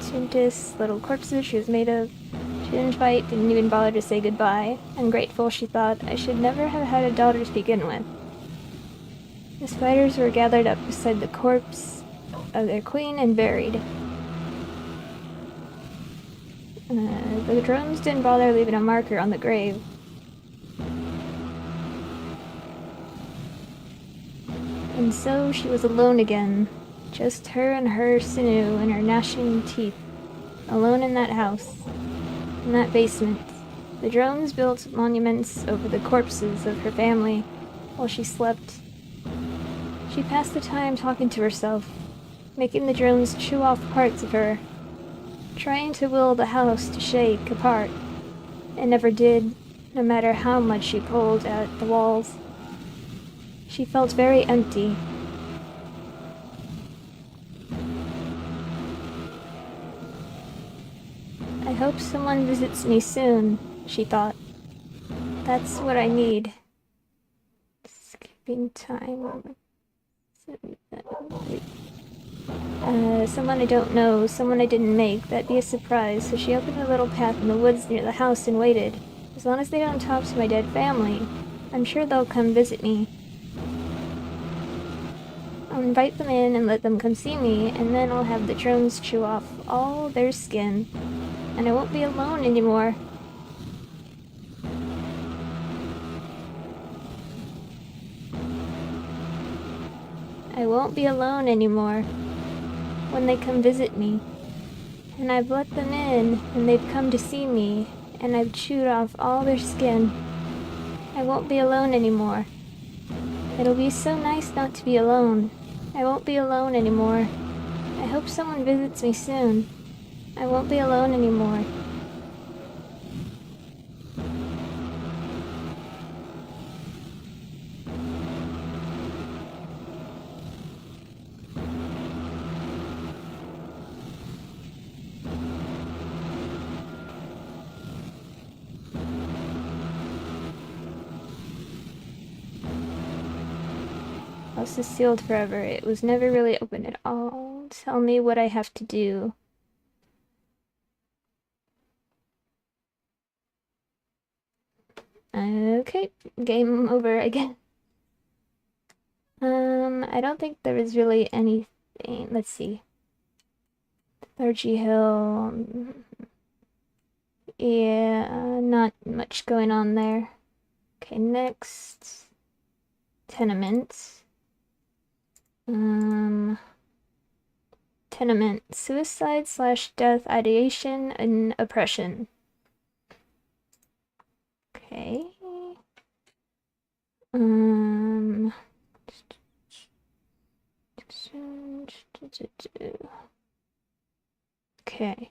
tuntus little corpses she was made of. She didn't fight, didn't even bother to say goodbye. Ungrateful, she thought. I should never have had a daughter to begin with. The spiders were gathered up beside the corpse of their queen and buried. The drones didn't bother leaving a marker on the grave. And so she was alone again, just her and her sinew and her gnashing teeth, alone in that house, in that basement. The drones built monuments over the corpses of her family while she slept. She passed the time talking to herself, making the drones chew off parts of her, trying to will the house to shake apart. It never did, no matter how much she pulled at the walls. She felt very empty. I hope someone visits me soon, she thought. That's what I need. Skipping time. Someone I don't know, someone I didn't make. That'd be a surprise. So she opened a little path in the woods near the house and waited. As long as they don't talk to my dead family, I'm sure they'll come visit me. I'll invite them in and let them come see me, and then I'll have the drones chew off all their skin. And I won't be alone anymore. I won't be alone anymore when they come visit me. And I've let them in, and they've come to see me, and I've chewed off all their skin. I won't be alone anymore. It'll be so nice not to be alone. I won't be alone anymore. I hope someone visits me soon. I won't be alone anymore. House is sealed forever. It was never really open at all. Tell me what I have to do. Okay, game over again. I don't think there was really anything. Let's see. Clergy Hill. Yeah, not much going on there. Okay, next. Tenements. Tenement. Suicide/death, ideation, and oppression. Okay. Okay.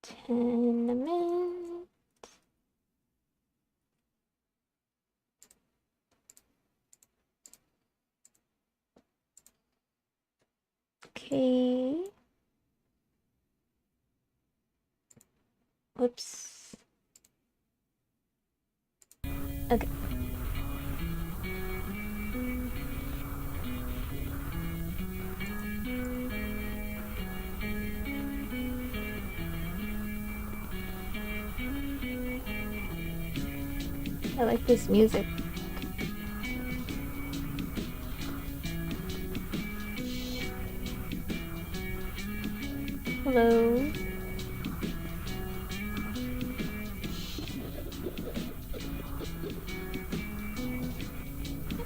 Tenement. Okay. Whoops. Okay. I like this music. Hello?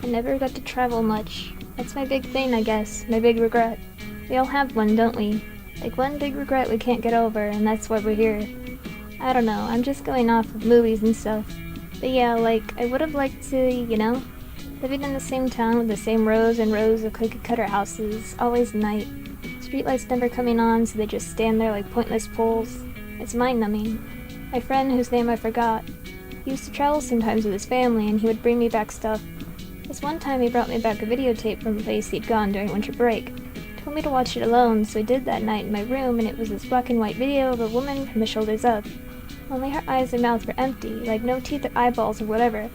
I never got to travel much. That's my big thing, I guess. My big regret. We all have one, don't we? Like one big regret we can't get over, and that's why we're here. I don't know, I'm just going off of movies and stuff. But yeah, like, I would've liked to, you know, living in the same town with the same rows and rows of cookie-cutter houses, always night. Streetlights never coming on, so they just stand there like pointless poles. It's mind-numbing. My friend, whose name I forgot, he used to travel sometimes with his family, and he would bring me back stuff. This one time he brought me back a videotape from a place he'd gone during winter break. Told me to watch it alone, so I did that night in my room, and it was this black and white video of a woman from the shoulders up. Only her eyes and mouth were empty, like no teeth or eyeballs or whatever.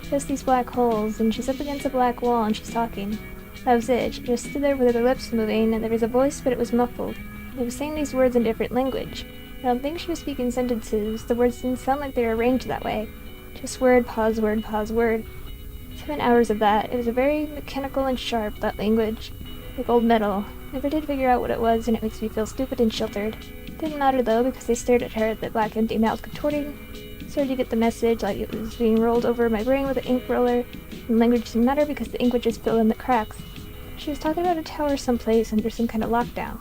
Just these black holes, and she's up against a black wall and she's talking. That was it. She just stood there with her lips moving, and there was a voice, but it was muffled. It was saying these words in different language. I don't think she was speaking sentences. The words didn't sound like they were arranged that way. Just word, pause, word, pause, word. 7 hours of that. It was a very mechanical and sharp, that language. Like old metal. Never did figure out what it was, and it makes me feel stupid and sheltered. Didn't matter though, because I stared at her, that black empty mouth contorting. Started to get the message, like it was being rolled over my brain with an ink roller. And language didn't matter because the ink would just fill in the cracks. She was talking about a tower someplace under some kind of lockdown.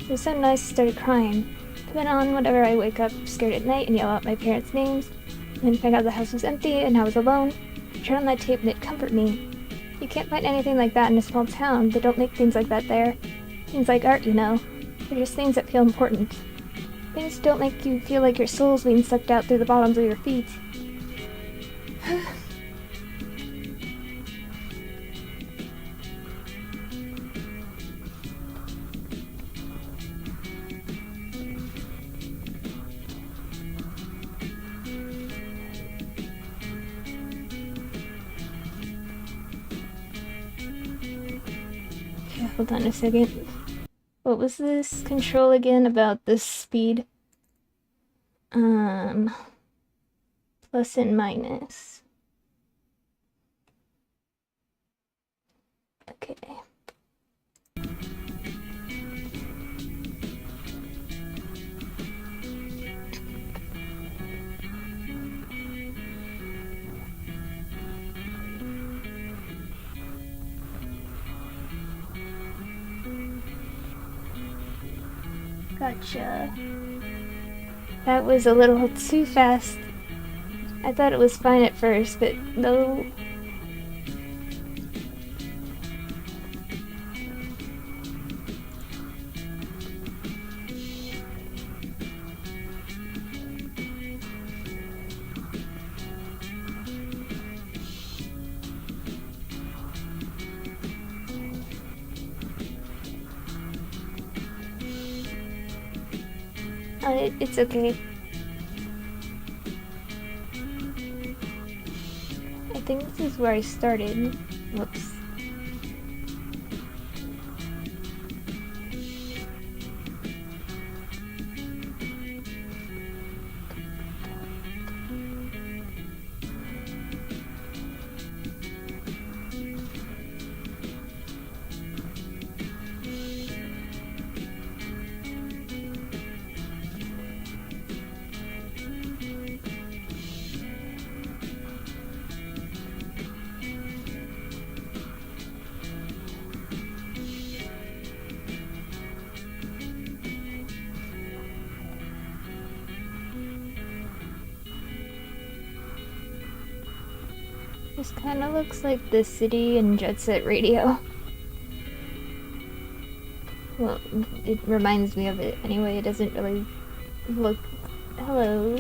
It was so nice I started crying. From then on, whenever I wake up scared at night and yell out my parents' names, and then find out the house was empty and I was alone, I turn on that tape and it'd comfort me. You can't find anything like that in a small town. They don't make things like that there. Things like art, you know. They're just things that feel important. Things don't make you feel like your soul's being sucked out through the bottoms of your feet. Okay, hold on a second. What was this control again about this speed? Plus and minus. Okay. Gotcha. That was a little too fast. I thought it was fine at first, but no. It's okay. I think this is where I started. Whoops. This kind of looks like the city in Jet Set Radio. Well, it reminds me of it anyway. It doesn't really look... Hello?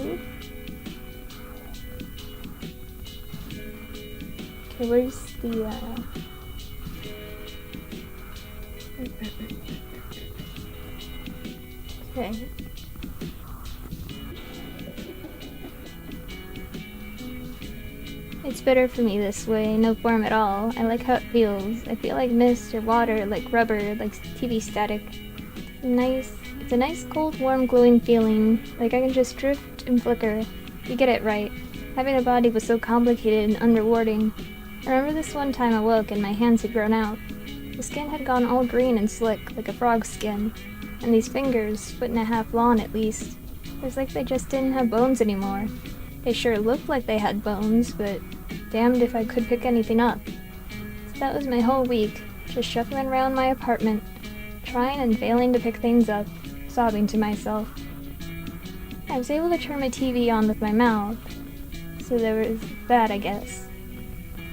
Okay, where's the, Okay. It's better for me this way, no form at all. I like how it feels. I feel like mist or water, like rubber, like TV static. Nice. It's a nice, cold, warm, glowing feeling. Like I can just drift and flicker. You get it right. Having a body was so complicated and unrewarding. I remember this one time I woke and my hands had grown out. The skin had gone all green and slick, like a frog's skin. And these fingers, 1.5 feet long at least, it was like they just didn't have bones anymore. They sure looked like they had bones, but damned if I could pick anything up. So that was my whole week, just shuffling around my apartment, trying and failing to pick things up, sobbing to myself. I was able to turn my TV on with my mouth, so there was that, I guess.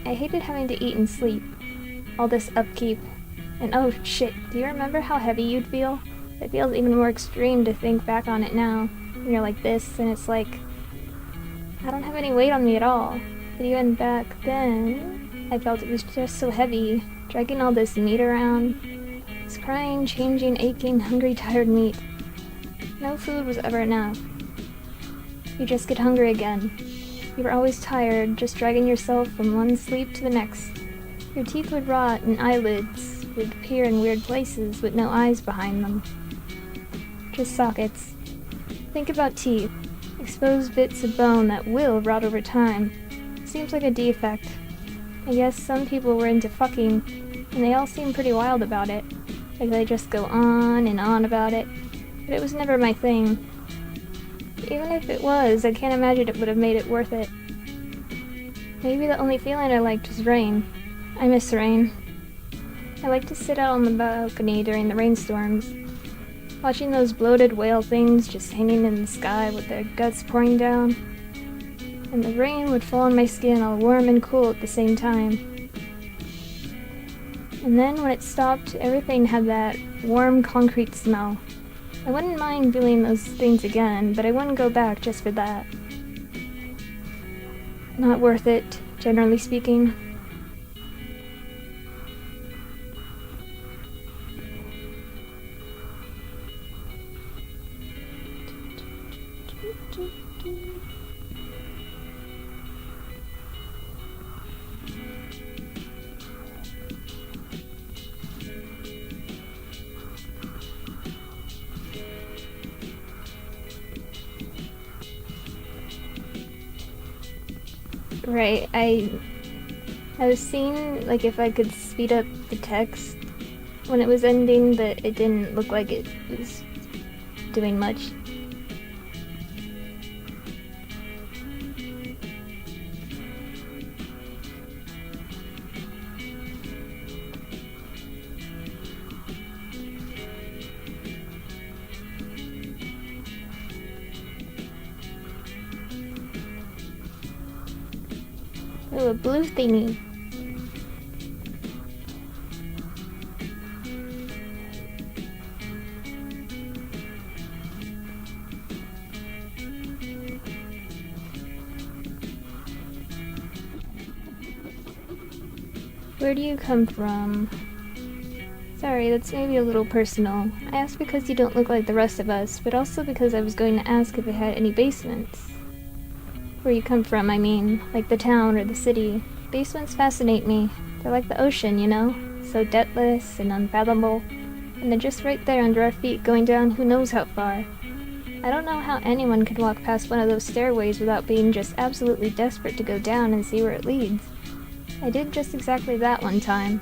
I hated having to eat and sleep, all this upkeep, and oh shit, do you remember how heavy you'd feel? It feels even more extreme to think back on it now, when you're like this, and it's like, I don't have any weight on me at all. But even back then, I felt it was just so heavy, dragging all this meat around. It's crying, changing, aching, hungry, tired meat. No food was ever enough. You just get hungry again. You were always tired, just dragging yourself from one sleep to the next. Your teeth would rot and eyelids would appear in weird places with no eyes behind them. Just sockets. Think about teeth. Exposed bits of bone that will rot over time. Seems like a defect. I guess some people were into fucking, and they all seem pretty wild about it. Like they just go on and on about it. But it was never my thing. Even if it was, I can't imagine it would have made it worth it. Maybe the only feeling I liked was rain. I miss rain. I like to sit out on the balcony during the rainstorms, watching those bloated whale things just hanging in the sky with their guts pouring down. And the rain would fall on my skin all warm and cool at the same time. And then when it stopped, everything had that warm concrete smell. I wouldn't mind feeling those things again, but I wouldn't go back just for that. Not worth it, generally speaking. Right, I was seeing, like, if I could speed up the text when it was ending, but it didn't look like it was doing much. Oh, a blue thingy. Where do you come from? Sorry, that's maybe a little personal. I asked because you don't look like the rest of us, but also because I was going to ask if it had any basements. Where you come from, I mean, like the town or the city. Basements fascinate me. They're like the ocean, you know? So depthless and unfathomable. And they're just right there under our feet, going down who knows how far. I don't know how anyone could walk past one of those stairways without being just absolutely desperate to go down and see where it leads. I did just exactly that one time.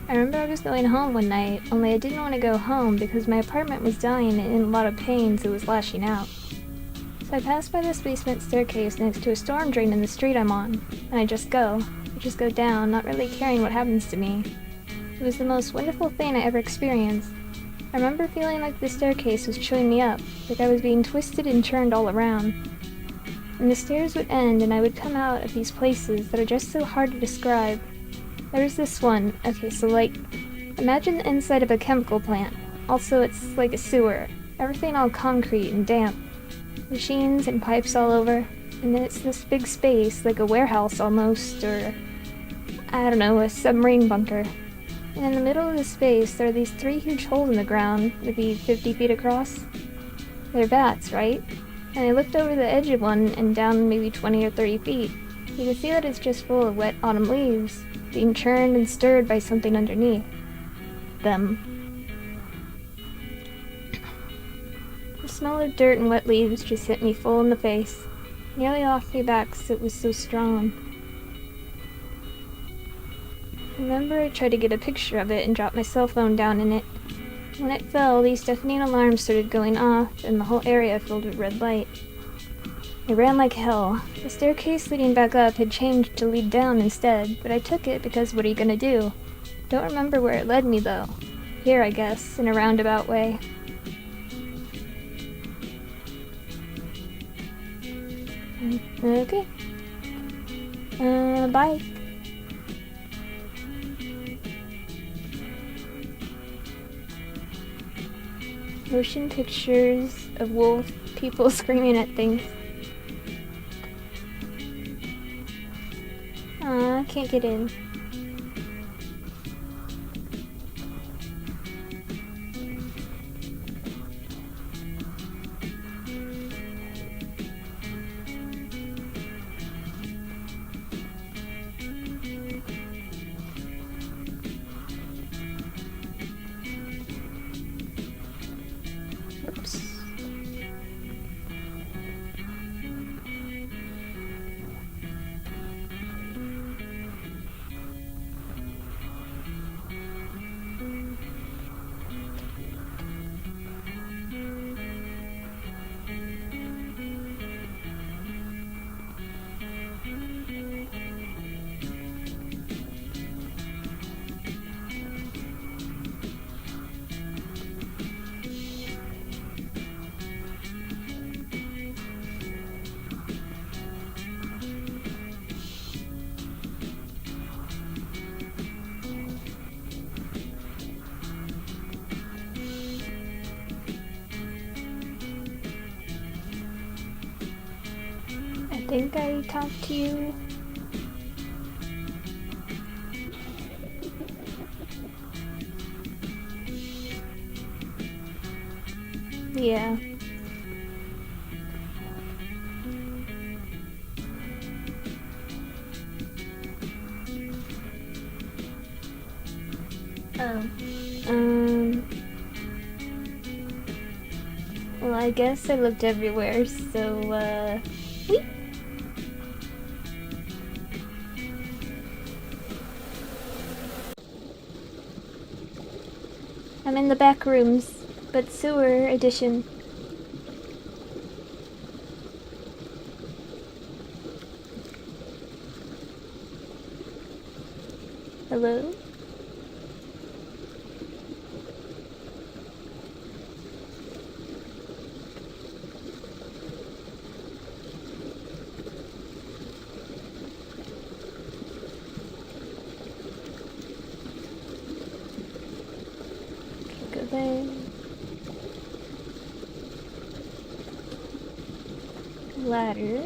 I remember I was going home one night, only I didn't want to go home because my apartment was dying and in a lot of pain, so it was lashing out. So I passed by this basement staircase next to a storm drain in the street I'm on, and I just go down, not really caring what happens to me. It was the most wonderful thing I ever experienced. I remember feeling like the staircase was chewing me up, like I was being twisted and turned all around. And the stairs would end and I would come out of these places that are just so hard to describe. There's this one, okay, so like, imagine the inside of a chemical plant. Also, it's like a sewer. Everything all concrete and damp. Machines and pipes all over, and then it's this big space, like a warehouse almost, or, I don't know, a submarine bunker. And in the middle of the space, there are these 3 huge holes in the ground, maybe 50 feet across. They're vats, right? And I looked over the edge of one and down maybe 20 or 30 feet. You can see that it's just full of wet autumn leaves, being churned and stirred by something underneath them. The smell of dirt and wet leaves just hit me full in the face. Nearly off my back because it was so strong. Remember, I tried to get a picture of it and dropped my cell phone down in it. When it fell, these deafening alarms started going off, and the whole area filled with red light. I ran like hell. The staircase leading back up had changed to lead down instead, but I took it because what are you gonna do? Don't remember where it led me, though. Here, I guess, in a roundabout way. Okay. Bye. Motion pictures of wolf people screaming at things. Aw, can't get in. Oops. I think I talked to you. Yeah. Oh. Well, I guess I looked everywhere, so, whee! I'm in the back rooms, but sewer edition. Hello? Okay, go there. Ladder.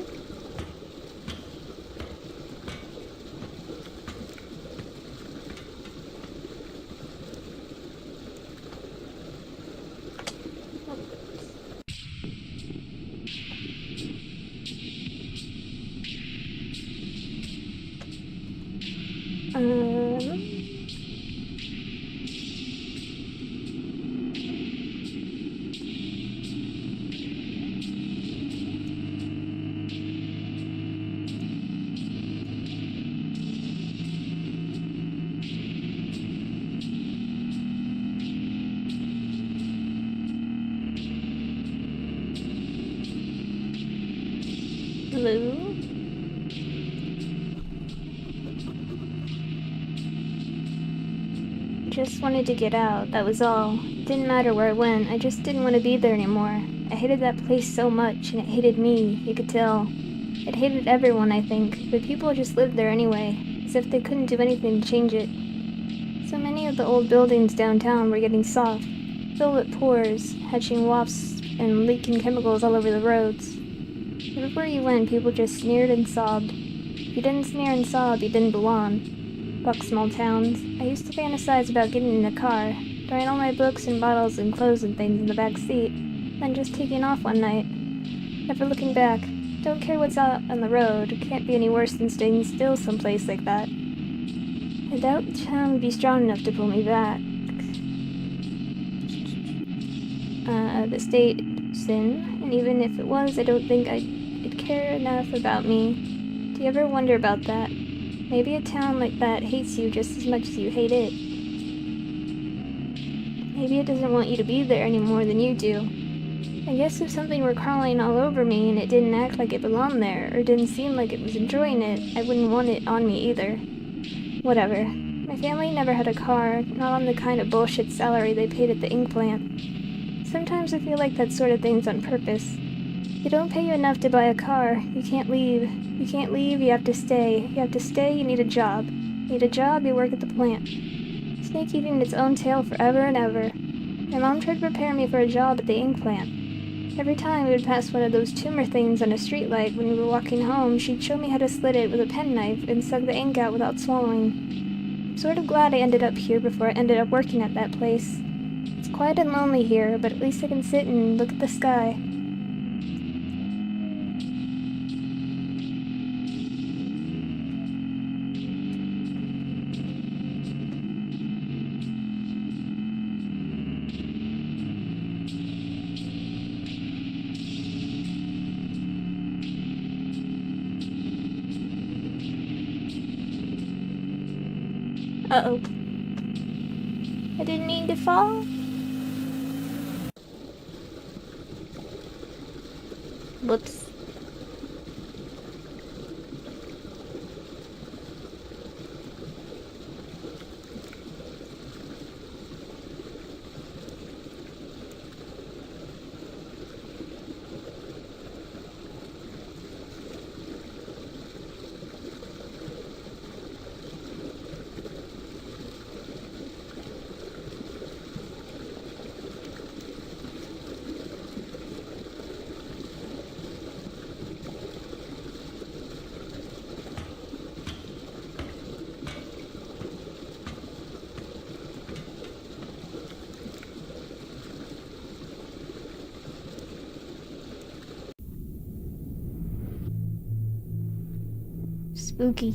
Hello? Just wanted to get out, that was all. Didn't matter where I went, I just didn't want to be there anymore. I hated that place so much, and it hated me, you could tell. It hated everyone, I think, but people just lived there anyway, as if they couldn't do anything to change it. So many of the old buildings downtown were getting soft, filled with pores, hatching wasps and leaking chemicals all over the roads. Everywhere you went, people just sneered and sobbed. If you didn't sneer and sob, you didn't belong. Fuck small towns. I used to fantasize about getting in a car, throwing all my books and bottles and clothes and things in the back seat, then just taking off one night. Never looking back. Don't care what's out on the road. It can't be any worse than staying still someplace like that. I doubt town would be strong enough to pull me back. The state's in, and even if it was, I don't think It cared enough about me. Do you ever wonder about that? Maybe a town like that hates you just as much as you hate it. Maybe it doesn't want you to be there any more than you do. I guess if something were crawling all over me and it didn't act like it belonged there, or didn't seem like it was enjoying it, I wouldn't want it on me either. Whatever. My family never had a car, not on the kind of bullshit salary they paid at the ink plant. Sometimes I feel like that sort of thing's on purpose. They don't pay you enough to buy a car. You can't leave. You can't leave, you have to stay. You have to stay, you need a job. You need a job, you work at the plant. Snake eating its own tail forever and ever. My mom tried to prepare me for a job at the ink plant. Every time we would pass one of those tumor things on a streetlight when we were walking home, she'd show me how to slit it with a penknife and suck the ink out without swallowing. I'm sort of glad I ended up here before I ended up working at that place. It's quiet and lonely here, but at least I can sit and look at the sky. Uh-oh. I didn't mean to fall. Whoops. Spooky.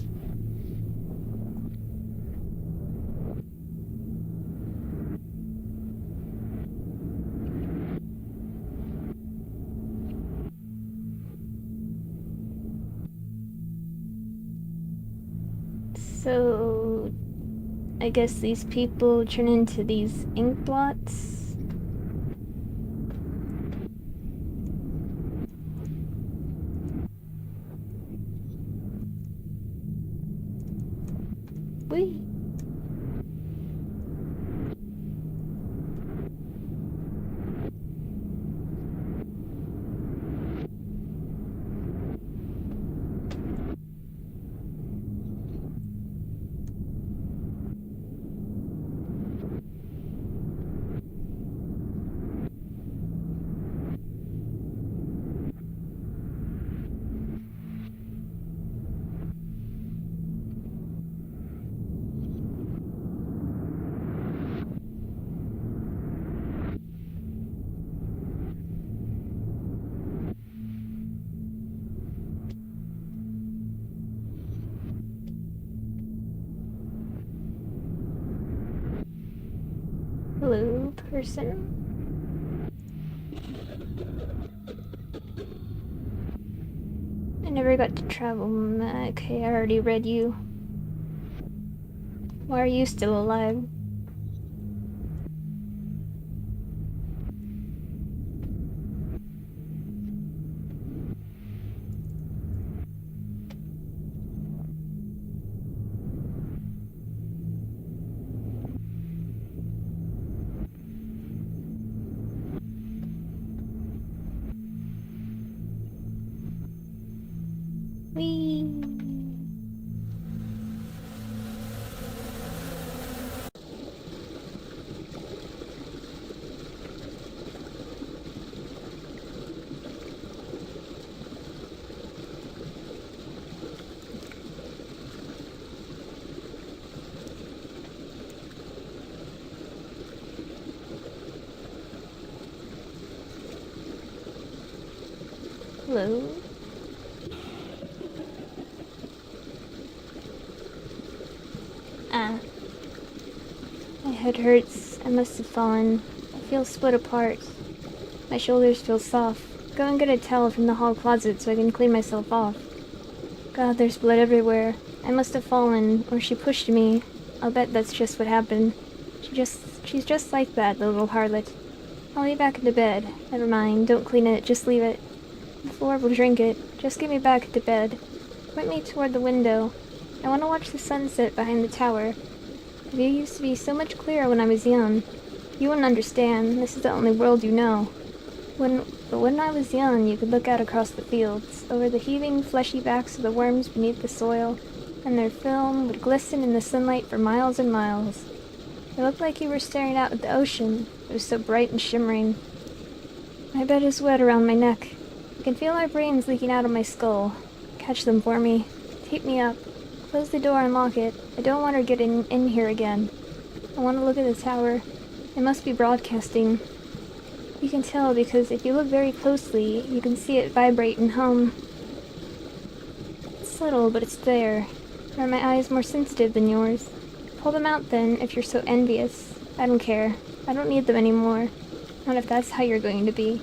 So, I guess these people turn into these ink blots. Whee! Hello, person. I never got to travel. Okay, I already read you. Why are you still alive? Whee! Hello? Ah. My head hurts. I must have fallen. I feel split apart. My shoulders feel soft. Go and get a towel from the hall closet so I can clean myself off. God, there's blood everywhere. I must have fallen, or she pushed me. I'll bet that's just what happened. She's just like that, the little harlot. I'll be back into bed. Never mind, don't clean it, just leave it. The floor will drink it. Just get me back into bed. Point me toward the window. I want to watch the sunset behind the tower. The view used to be so much clearer when I was young. You wouldn't understand. This is the only world you know. But when I was young, you could look out across the fields, over the heaving, fleshy backs of the worms beneath the soil, and their film would glisten in the sunlight for miles and miles. It looked like you were staring out at the ocean. It was so bright and shimmering. My bed is wet around my neck. I can feel my brains leaking out of my skull. Catch them for me. Tape me up. Close the door and lock it. I don't want her getting in here again. I want to look at the tower. It must be broadcasting. You can tell because if you look very closely, you can see it vibrate and hum. It's subtle, but it's there. Are my eyes more sensitive than yours? Pull them out then, if you're so envious. I don't care. I don't need them anymore. Not if that's how you're going to be.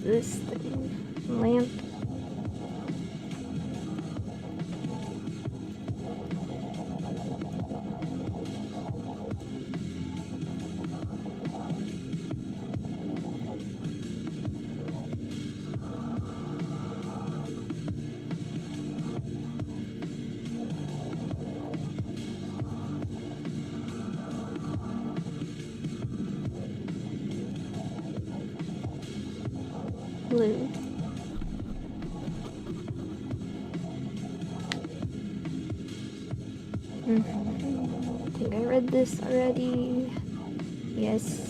This thing. Lamp. Blue. I think I read this already. Yes.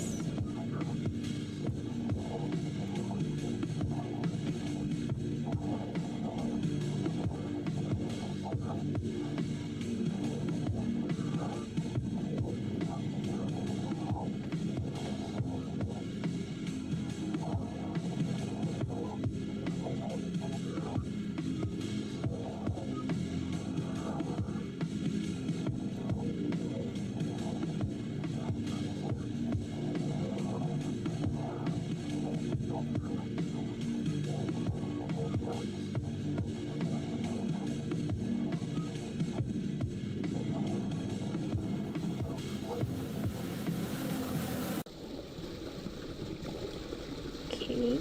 Okay.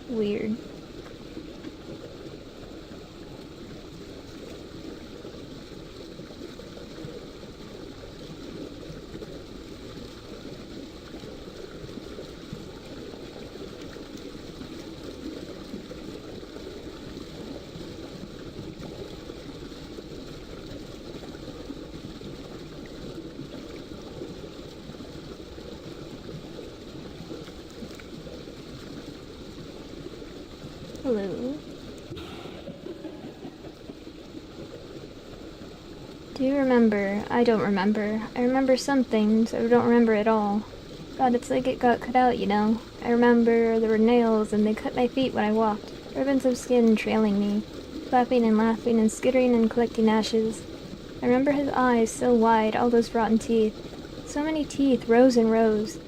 Weird. Hello. Do you remember? I don't remember. I remember some things, I don't remember it all. God, it's like it got cut out, you know. I remember there were nails and they cut my feet when I walked. Ribbons of skin trailing me. Clapping and laughing and skittering and collecting ashes. I remember his eyes so wide, all those rotten teeth. So many teeth, rows and rows.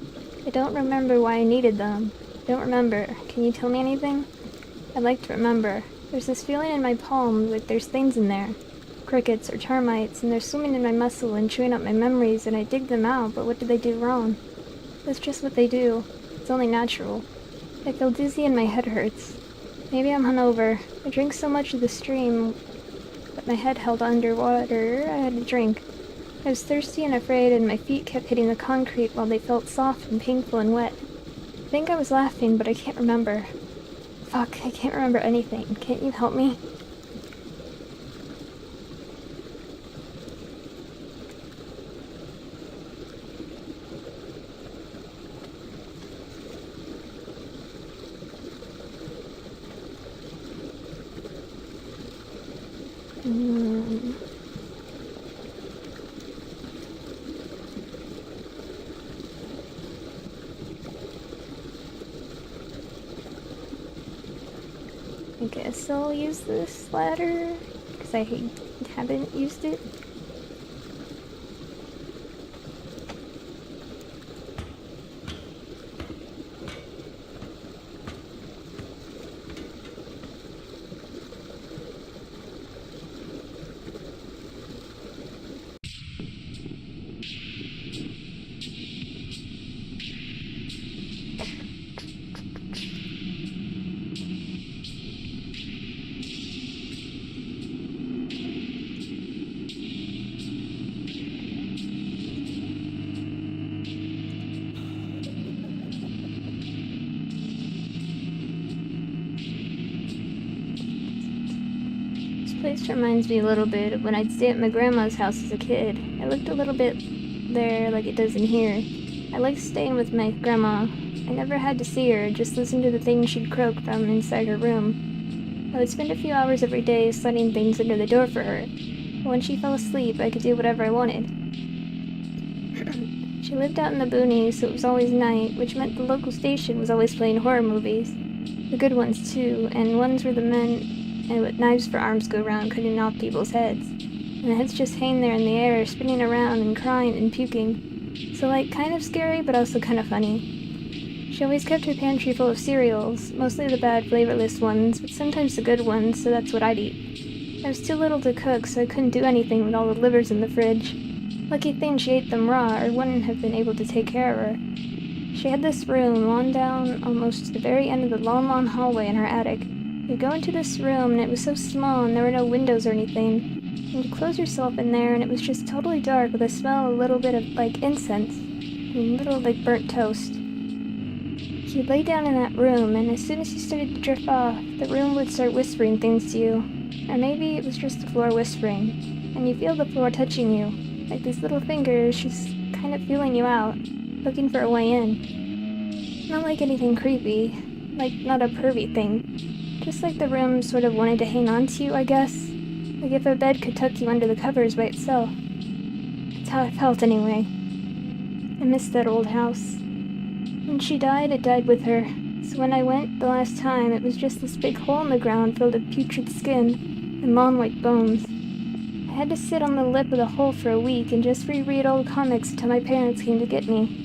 I don't remember why I needed them. I don't remember. Can you tell me anything? I'd like to remember. There's this feeling in my palms like there's things in there. Crickets or termites, and they're swimming in my muscle and chewing up my memories, and I dig them out, but what did they do wrong? That's just what they do. It's only natural. I feel dizzy and my head hurts. Maybe I'm hungover. I drank so much of the stream that my head held underwater. I had to drink. I was thirsty and afraid, and my feet kept hitting the concrete while they felt soft and painful and wet. I think I was laughing, but I can't remember. Fuck, I can't remember anything. Can't you help me? I guess I'll use this ladder, because I haven't used it. This place reminds me a little bit of when I'd stay at my grandma's house as a kid. It looked a little bit there like it does in here. I liked staying with my grandma. I never had to see her, just listen to the things she'd croak from inside her room. I would spend a few hours every day sliding things under the door for her. But when she fell asleep, I could do whatever I wanted. She lived out in the boonies, so it was always night, which meant the local station was always playing horror movies. The good ones, too, and ones where the men with knives for arms go around cutting off people's heads. And the heads just hang there in the air, spinning around and crying and puking. So, like, kind of scary, but also kind of funny. She always kept her pantry full of cereals, mostly the bad, flavorless ones, but sometimes the good ones, so that's what I'd eat. I was too little to cook, so I couldn't do anything with all the livers in the fridge. Lucky thing she ate them raw, or wouldn't have been able to take care of her. She had this room on down almost to the very end of the long hallway in her attic. You'd go into this room, and it was so small, and there were no windows or anything. And you'd close yourself in there, and it was just totally dark with a smell a little bit of, like, incense, and a little, like, burnt toast. You'd lay down in that room, and as soon as you started to drift off, the room would start whispering things to you. Or maybe it was just the floor whispering, and you feel the floor touching you, like these little fingers just kind of feeling you out, looking for a way in. Not like anything creepy, like not a pervy thing. Just like the room sort of wanted to hang on to you, I guess. Like if a bed could tuck you under the covers by itself. That's how it felt anyway. I missed that old house. When she died, it died with her. So when I went the last time, it was just this big hole in the ground filled with putrid skin and long white bones. I had to sit on the lip of the hole for a week and just reread old comics until my parents came to get me.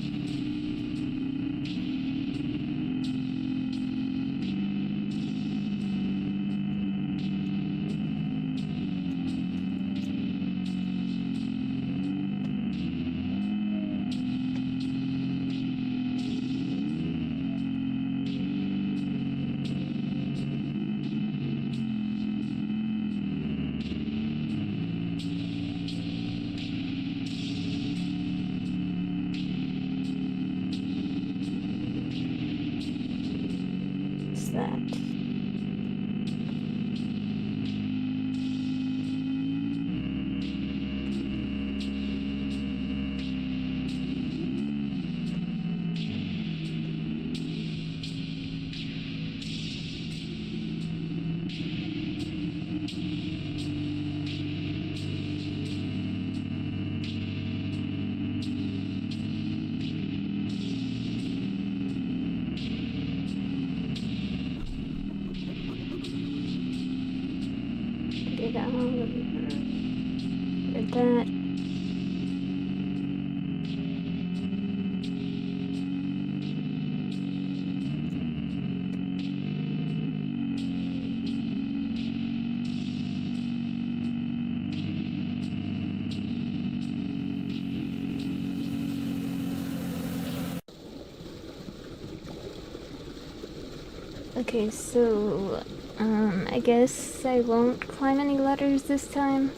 That. Read that. Okay, so, I guess I won't climb any ladders this time.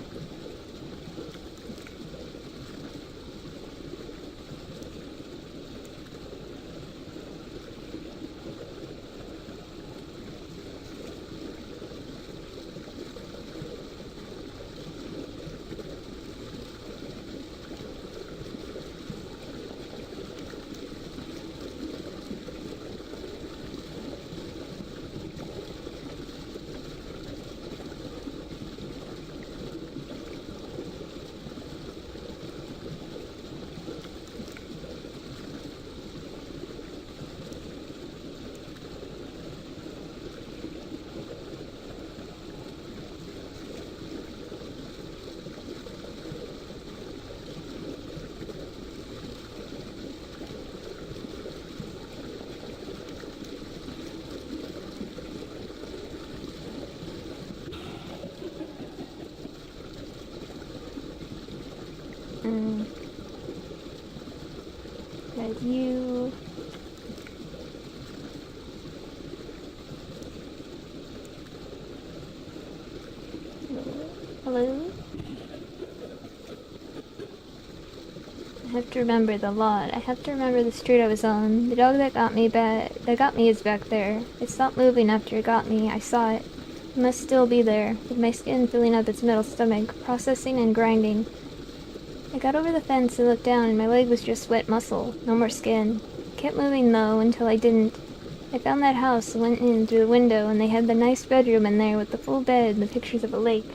That you... Hello? I have to remember the lot. I have to remember the street I was on. The dog that got me is back there. It stopped moving after it got me. I saw it. It must still be there, with my skin filling up its middle stomach, processing and grinding. I got over the fence and looked down, and my leg was just wet muscle, no more skin. I kept moving, though, until I didn't. I found that house and went in through the window, and they had the nice bedroom in there with the full bed and the pictures of a lake.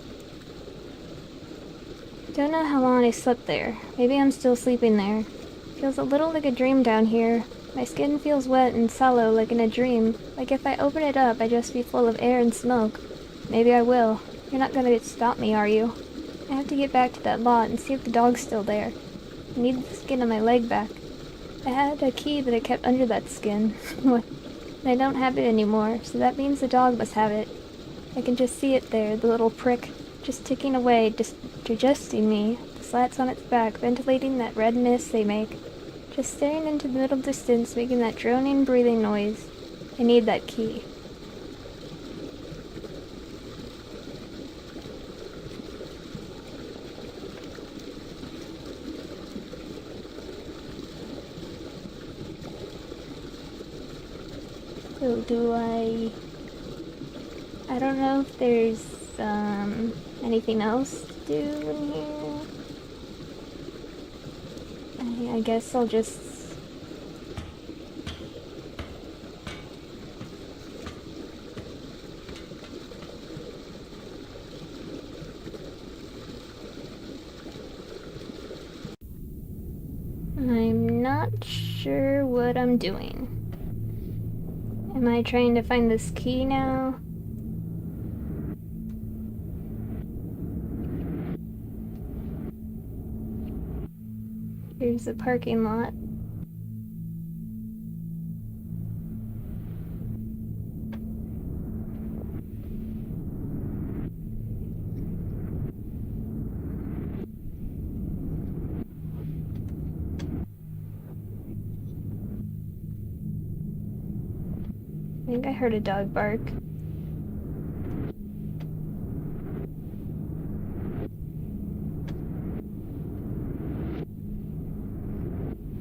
Don't know how long I slept there. Maybe I'm still sleeping there. Feels a little like a dream down here. My skin feels wet and sallow like in a dream. Like if I open it up, I'd just be full of air and smoke. Maybe I will. You're not gonna stop me, are you? I have to get back to that lot and see if the dog's still there. I need the skin on my leg back. I had a key that I kept under that skin. And I don't have it anymore, so that means the dog must have it. I can just see it there, the little prick, just ticking away, just digesting me, the slats on its back, ventilating that red mist they make, just staring into the middle distance, making that droning, breathing noise. I need that key. So do I don't know if there's anything else to do in here. I guess I'll just... I'm not sure what I'm doing. Am I trying to find this key now? Here's the parking lot. I think I heard a dog bark.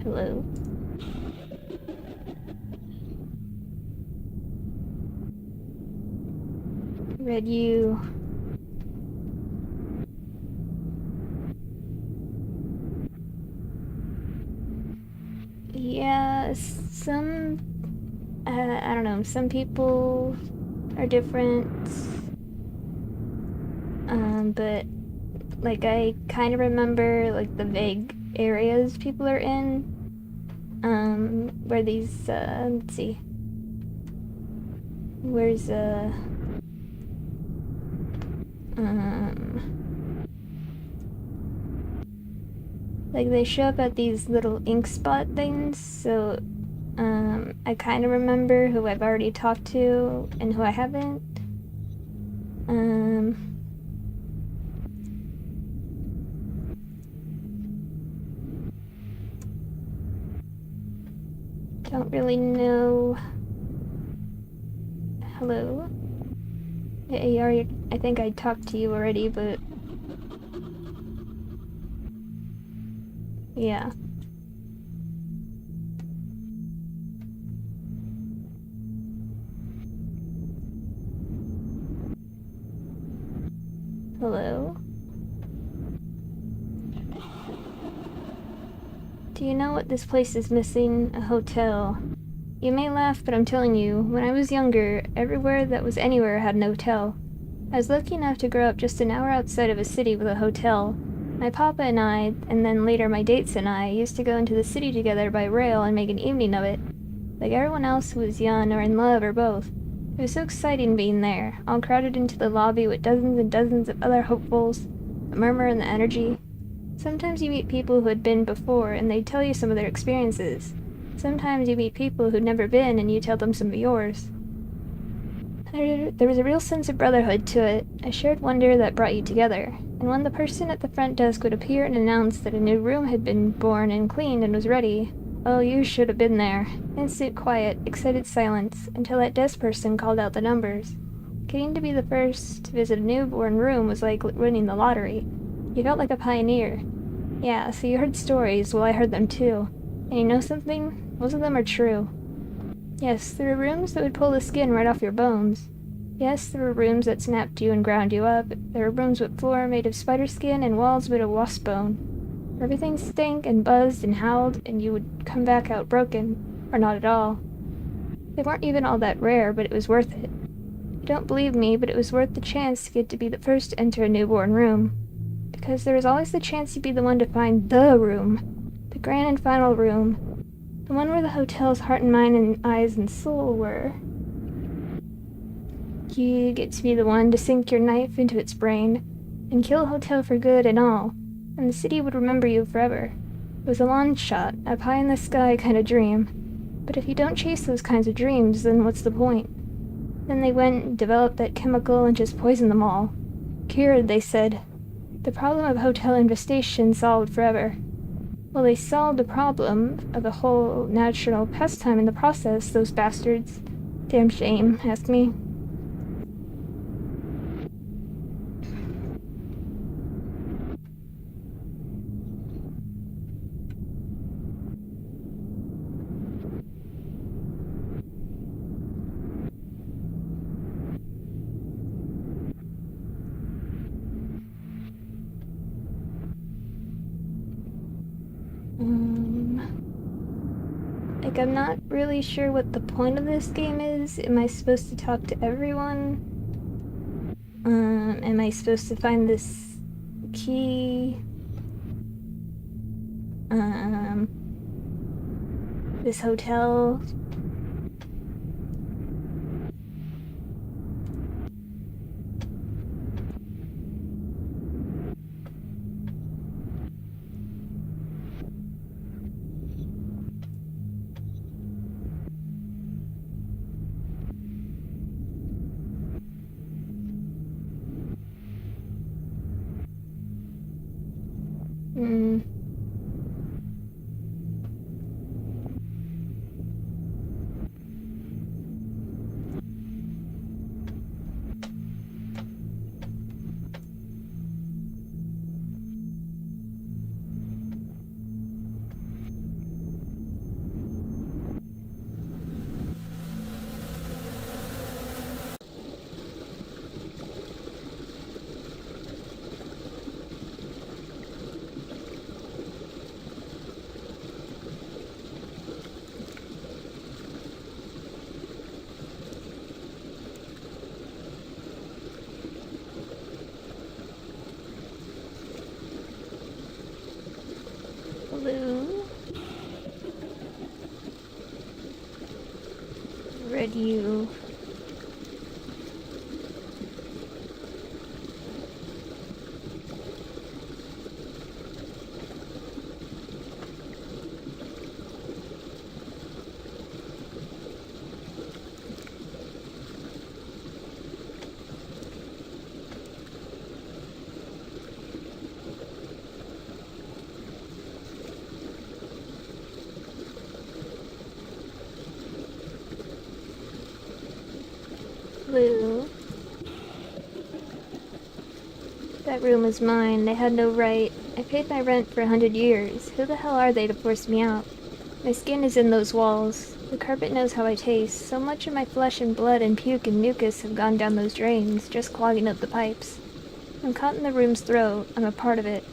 Hello? Read you. Yeah, I don't know, some people are different, but, like, I kind of remember, like, the vague areas people are in, where these, let's see, where's, Like, they show up at these little ink spot things, so, I kind of remember who I've already talked to and who I haven't. Don't really know. Hello? I think I talked to you already, but... yeah. Hello? Do you know what this place is missing? A hotel. You may laugh, but I'm telling you, when I was younger, everywhere that was anywhere had an hotel. I was lucky enough to grow up just an hour outside of a city with a hotel. My papa and I, and then later my dates and I, used to go into the city together by rail and make an evening of it. Like everyone else who was young or in love or both. It was so exciting being there, all crowded into the lobby with dozens and dozens of other hopefuls, the murmur and the energy. Sometimes you meet people who had been before and they tell you some of their experiences. Sometimes you meet people who'd never been and you tell them some of yours. There was a real sense of brotherhood to it, a shared wonder that brought you together. And when the person at the front desk would appear and announce that a new room had been born and cleaned and was ready, oh, you should have been there. Instant quiet, excited silence, until that desk person called out the numbers. Getting to be the first to visit a newborn room was like winning the lottery. You felt like a pioneer. Yeah, so you heard stories, well I heard them too. And you know something? Most of them are true. Yes, there were rooms that would pull the skin right off your bones. Yes, there were rooms that snapped you and ground you up. There were rooms with floor made of spider skin and walls made of wasp bone. Everything stank and buzzed and howled, and you would come back out broken. Or not at all. They weren't even all that rare, but it was worth it. You don't believe me, but it was worth the chance to get to be the first to enter a newborn room. Because there was always the chance you'd be the one to find the room. The grand and final room. The one where the hotel's heart and mind and eyes and soul were. You get to be the one to sink your knife into its brain and kill a hotel for good and all, and the city would remember you forever. It was a long shot, a pie-in-the-sky kind of dream. But if you don't chase those kinds of dreams, then what's the point? Then they went and developed that chemical and just poisoned them all. Cured, they said. The problem of hotel infestation solved forever. Well, they solved the problem of a whole natural pastime in the process, those bastards. Damn shame, ask me. Like, I'm not really sure what the point of this game is. Am I supposed to talk to everyone? Am I supposed to find this key? This hotel? Blue. Red U. Lou. That room was mine. They had no right. I paid my rent for 100 years. Who the hell are they to force me out? My skin is in those walls. The carpet knows how I taste. So much of my flesh and blood and puke and mucus have gone down those drains, just clogging up the pipes. I'm caught in the room's throat. I'm a part of it.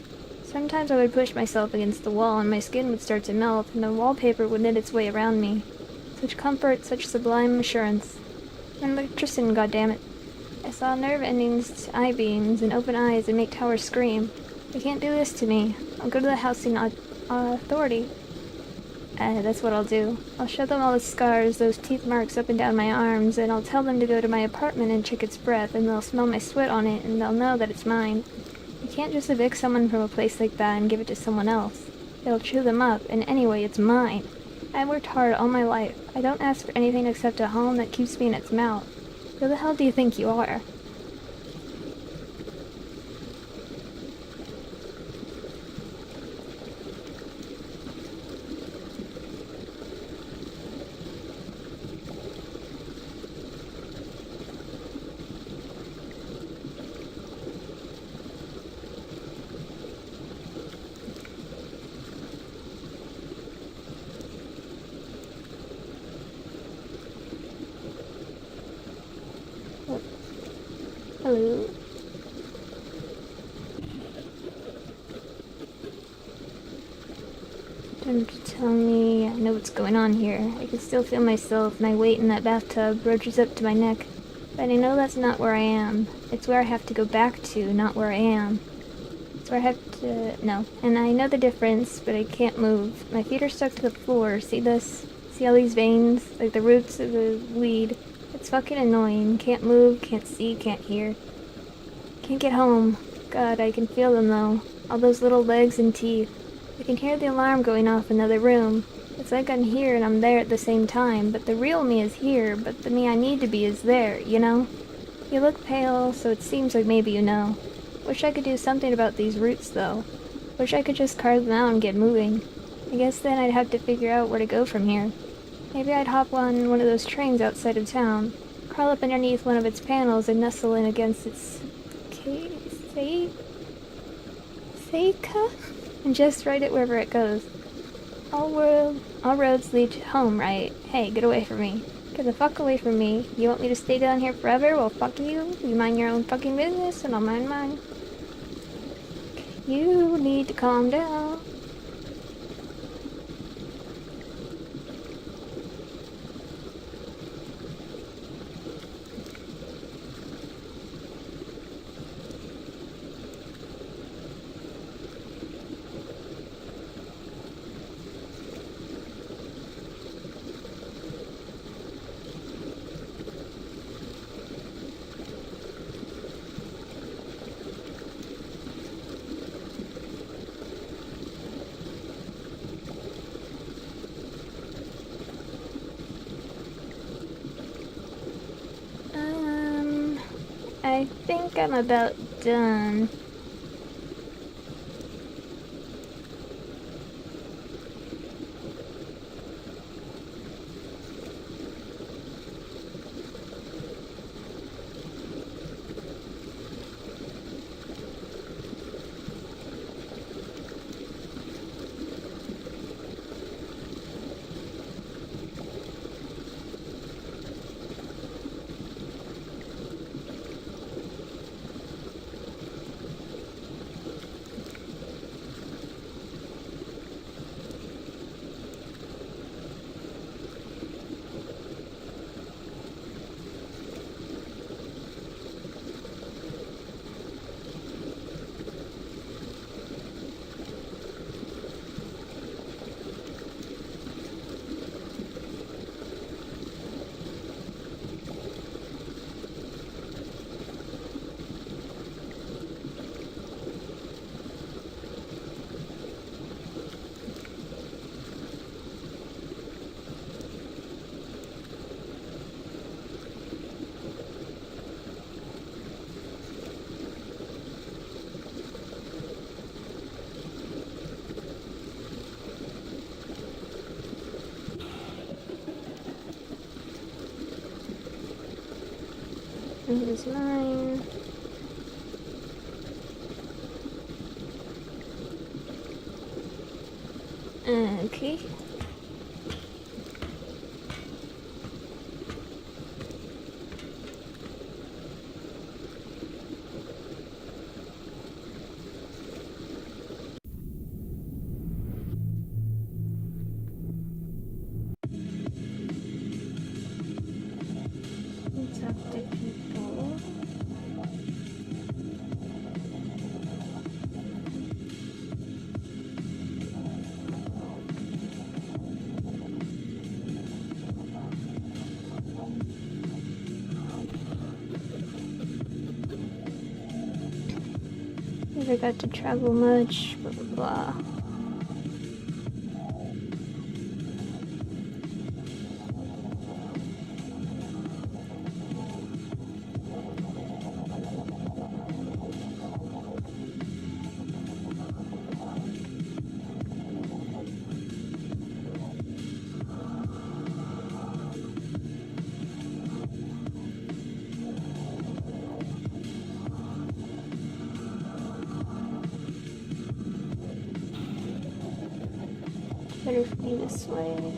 Sometimes I would push myself against the wall and my skin would start to melt and the wallpaper would knit its way around me. Such comfort, such sublime assurance. I'm an electrician, goddammit. I saw nerve endings to I-beams and open eyes and make towers scream. They can't do this to me. I'll go to the housing authority. That's what I'll do. I'll show them all the scars, those teeth marks up and down my arms, and I'll tell them to go to my apartment and check its breath, and they'll smell my sweat on it, and they'll know that it's mine. You can't just evict someone from a place like that and give it to someone else. It'll chew them up, and anyway, it's mine. I worked hard all my life. I don't ask for anything except a home that keeps me in its mouth. Who the hell do you think you are? Hello? Don't tell me I know what's going on here. I can still feel myself, my weight in that bathtub, roaches up to my neck. But I know that's not where I am. It's where I have to go back to, not where I am. It's where I have to... no. And I know the difference, but I can't move. My feet are stuck to the floor. See this? See all these veins? Like the roots of the weed. It's fucking annoying. Can't move, can't see, can't hear. Can't get home. God, I can feel them though. All those little legs and teeth. I can hear the alarm going off in the other room. It's like I'm here and I'm there at the same time, but the real me is here, but the me I need to be is there, you know? You look pale, so it seems like maybe you know. Wish I could do something about these roots though. Wish I could just carve them out and get moving. I guess then I'd have to figure out where to go from here. Maybe I'd hop on one of those trains outside of town, crawl up underneath one of its panels and nestle in against its... Seika? And just ride it wherever it goes. All roads lead home, right? Hey, get away from me. Get the fuck away from me. You want me to stay down here forever? Well, fuck you. You mind your own fucking business, and I'll mind mine. You need to calm down. I think I'm about done. This is mine. Okay. Let's talk to people. Never got to travel much, blah blah blah. Better flee this way.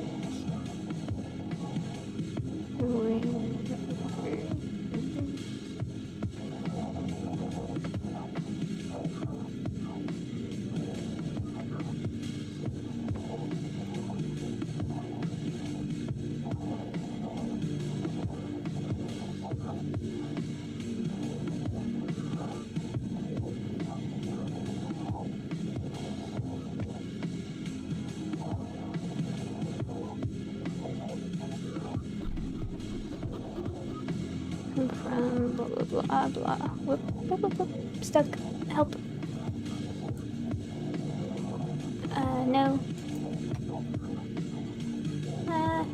I'm from blah blah blah blah. Whoop, whoop, whoop, whoop. Stuck. Help. No. Ah.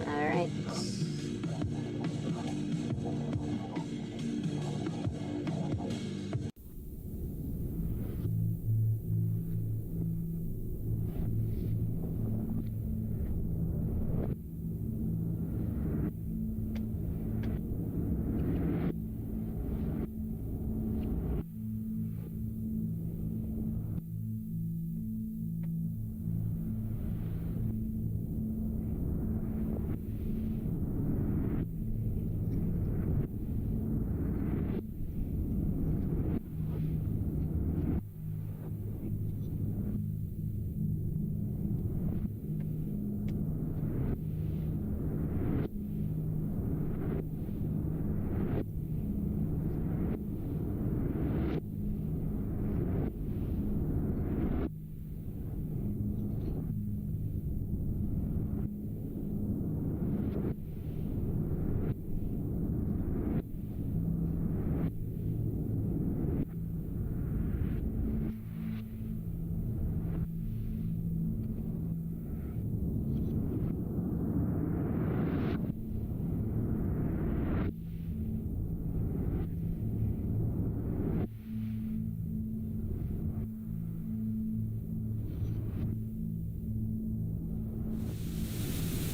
Alright.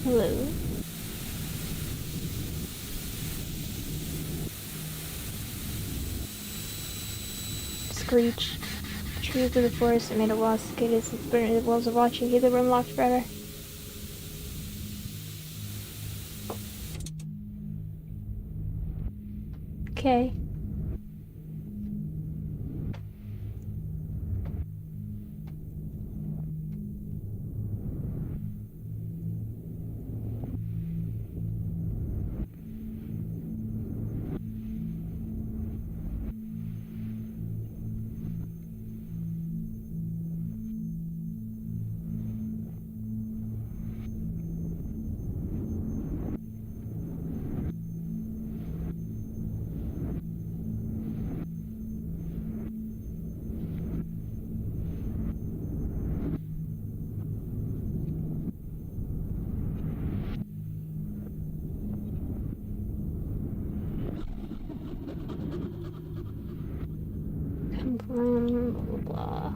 Hello. Screech. Trees of the forest that made a wall secluded since burning the walls of watching. Keep the room locked forever. Okay. Blah, blah, blah.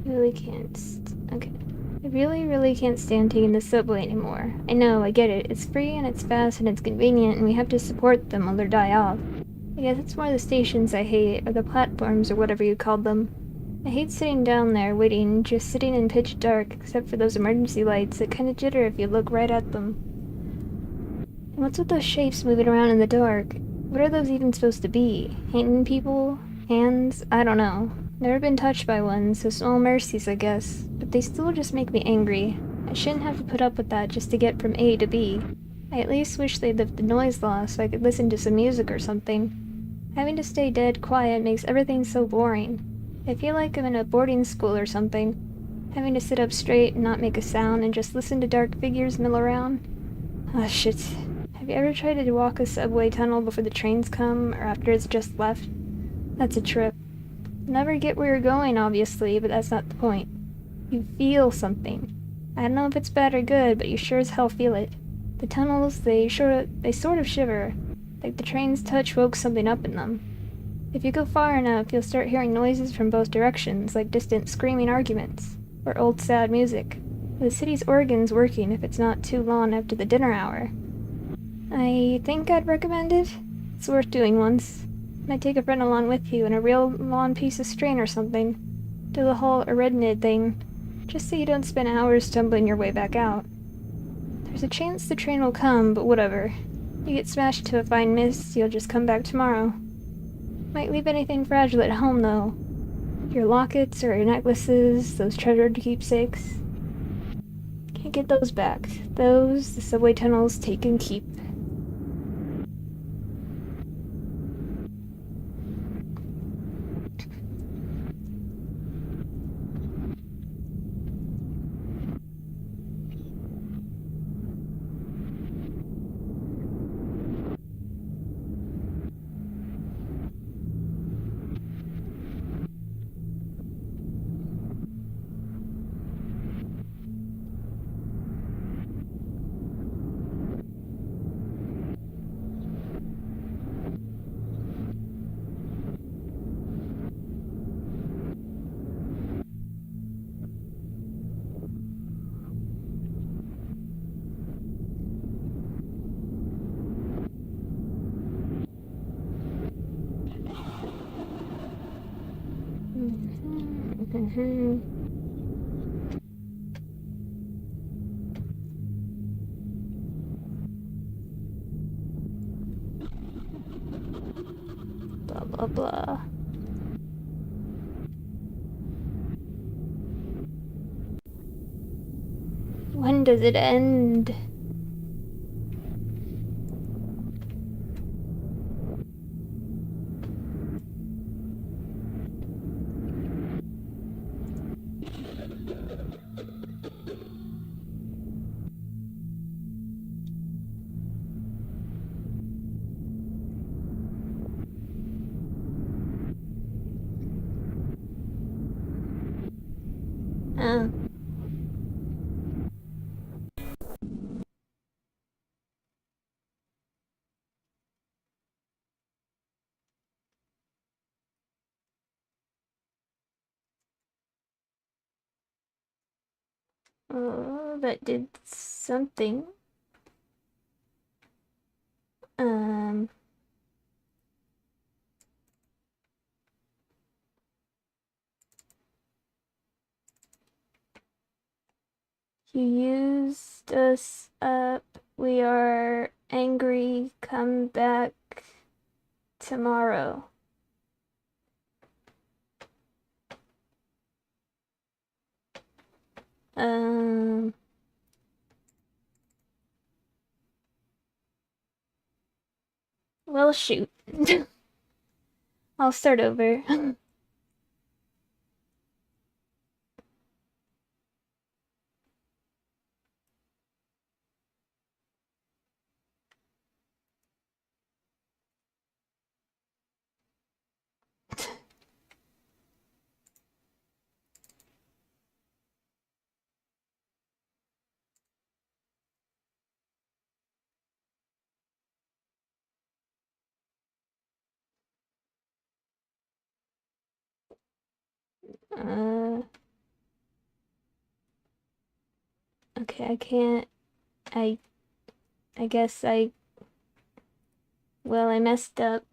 Really can't. Okay. I really can't stand taking the subway anymore. I know, I get it. It's free and it's fast and it's convenient and we have to support them or they'll die off. I guess it's more the stations I hate, or the platforms, or whatever you called them. I hate sitting down there, waiting, just sitting in pitch dark, except for those emergency lights that kinda jitter if you look right at them. And what's with those shapes moving around in the dark? What are those even supposed to be? Hanging people? Hands? I don't know. Never been touched by one, so small mercies, I guess. But they still just make me angry. I shouldn't have to put up with that just to get from A to B. I at least wish they'd lift the noise law so I could listen to some music or something. Having to stay dead quiet makes everything so boring. I feel like I'm in a boarding school or something. Having to sit up straight and not make a sound and just listen to dark figures mill around. Ah, shit. Have you ever tried to walk a subway tunnel before the trains come, or after it's just left? That's a trip. Never get where you're going, obviously, but that's not the point. You feel something. I don't know if it's bad or good, but you sure as hell feel it. The tunnels, they sort of shiver, like the train's touch woke something up in them. If you go far enough, you'll start hearing noises from both directions, like distant screaming arguments, or old sad music. The city's organ's working if it's not too long after the dinner hour. I think I'd recommend it. It's worth doing once. Might take a friend along with you and a real long piece of string or something. Do the whole Aridnid thing, just so you don't spend hours stumbling your way back out. There's a chance the train will come, but whatever. You get smashed to a fine mist, you'll just come back tomorrow. Might leave anything fragile at home, though. Your lockets or your necklaces, those treasured keepsakes. Can't get those back. Those, the subway tunnels take and keep. Blah blah blah. When does it end? Uh. That did something. Um. You used us up. We are angry. Come back tomorrow. Well, shoot. I'll start over. Uh, okay, I can't. I I guess well, I messed up.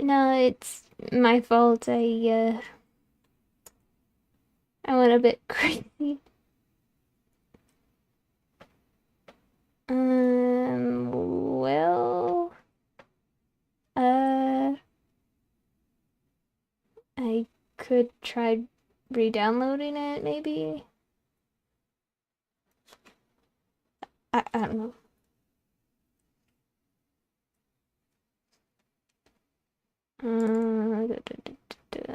No, it's my fault. I went a bit crazy. Well, uh, I could try re-downloading it, maybe. I don't know. Da, da, da, da.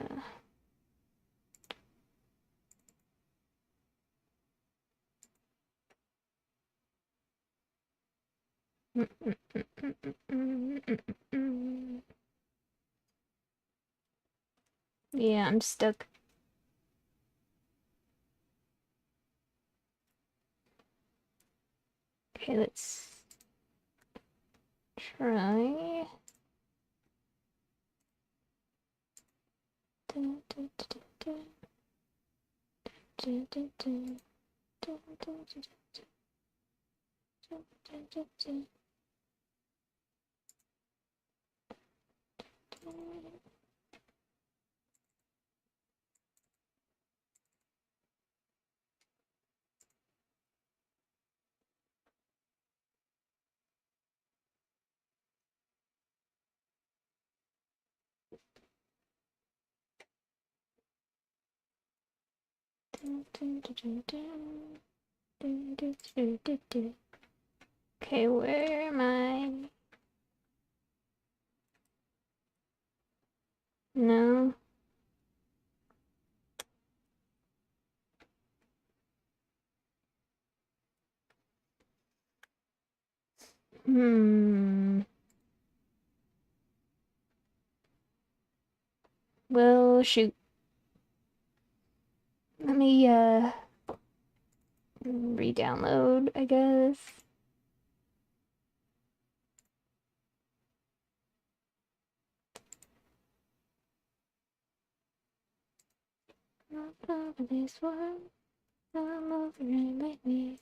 Yeah, I'm stuck. Okay, let's try. Okay, where am I? No. Hmm. Well, shoot. Let me re-download, I guess. Not over this one. I'm over it, baby.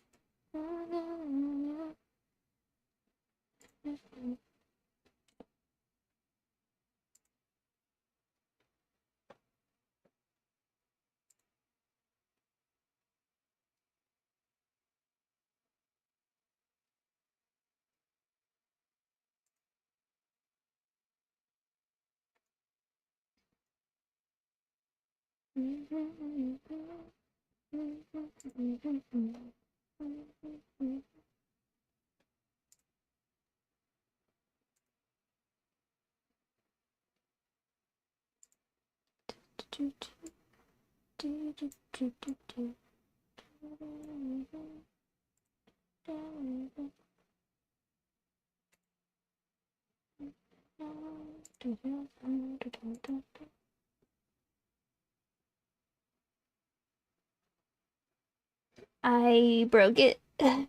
I broke it. They're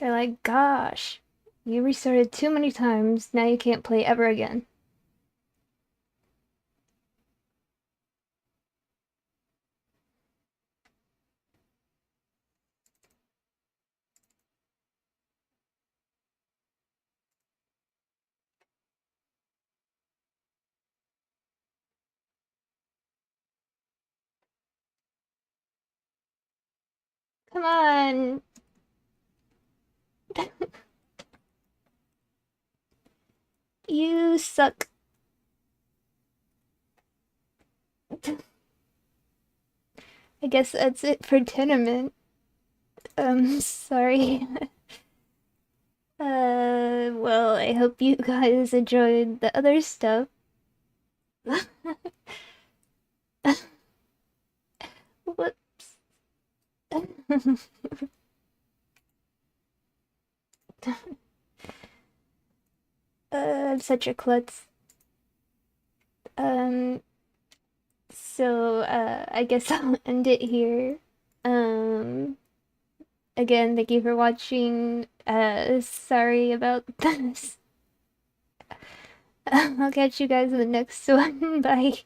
like, gosh, you restarted too many times. Now you can't play ever again. Come on. You suck. I guess that's it for tenement. Sorry. Well, I hope you guys enjoyed the other stuff. Whoops. I'm such a klutz. Um, I guess I'll end it here. Um, again, thank you for watching. Sorry about this. I'll catch you guys in the next one. Bye.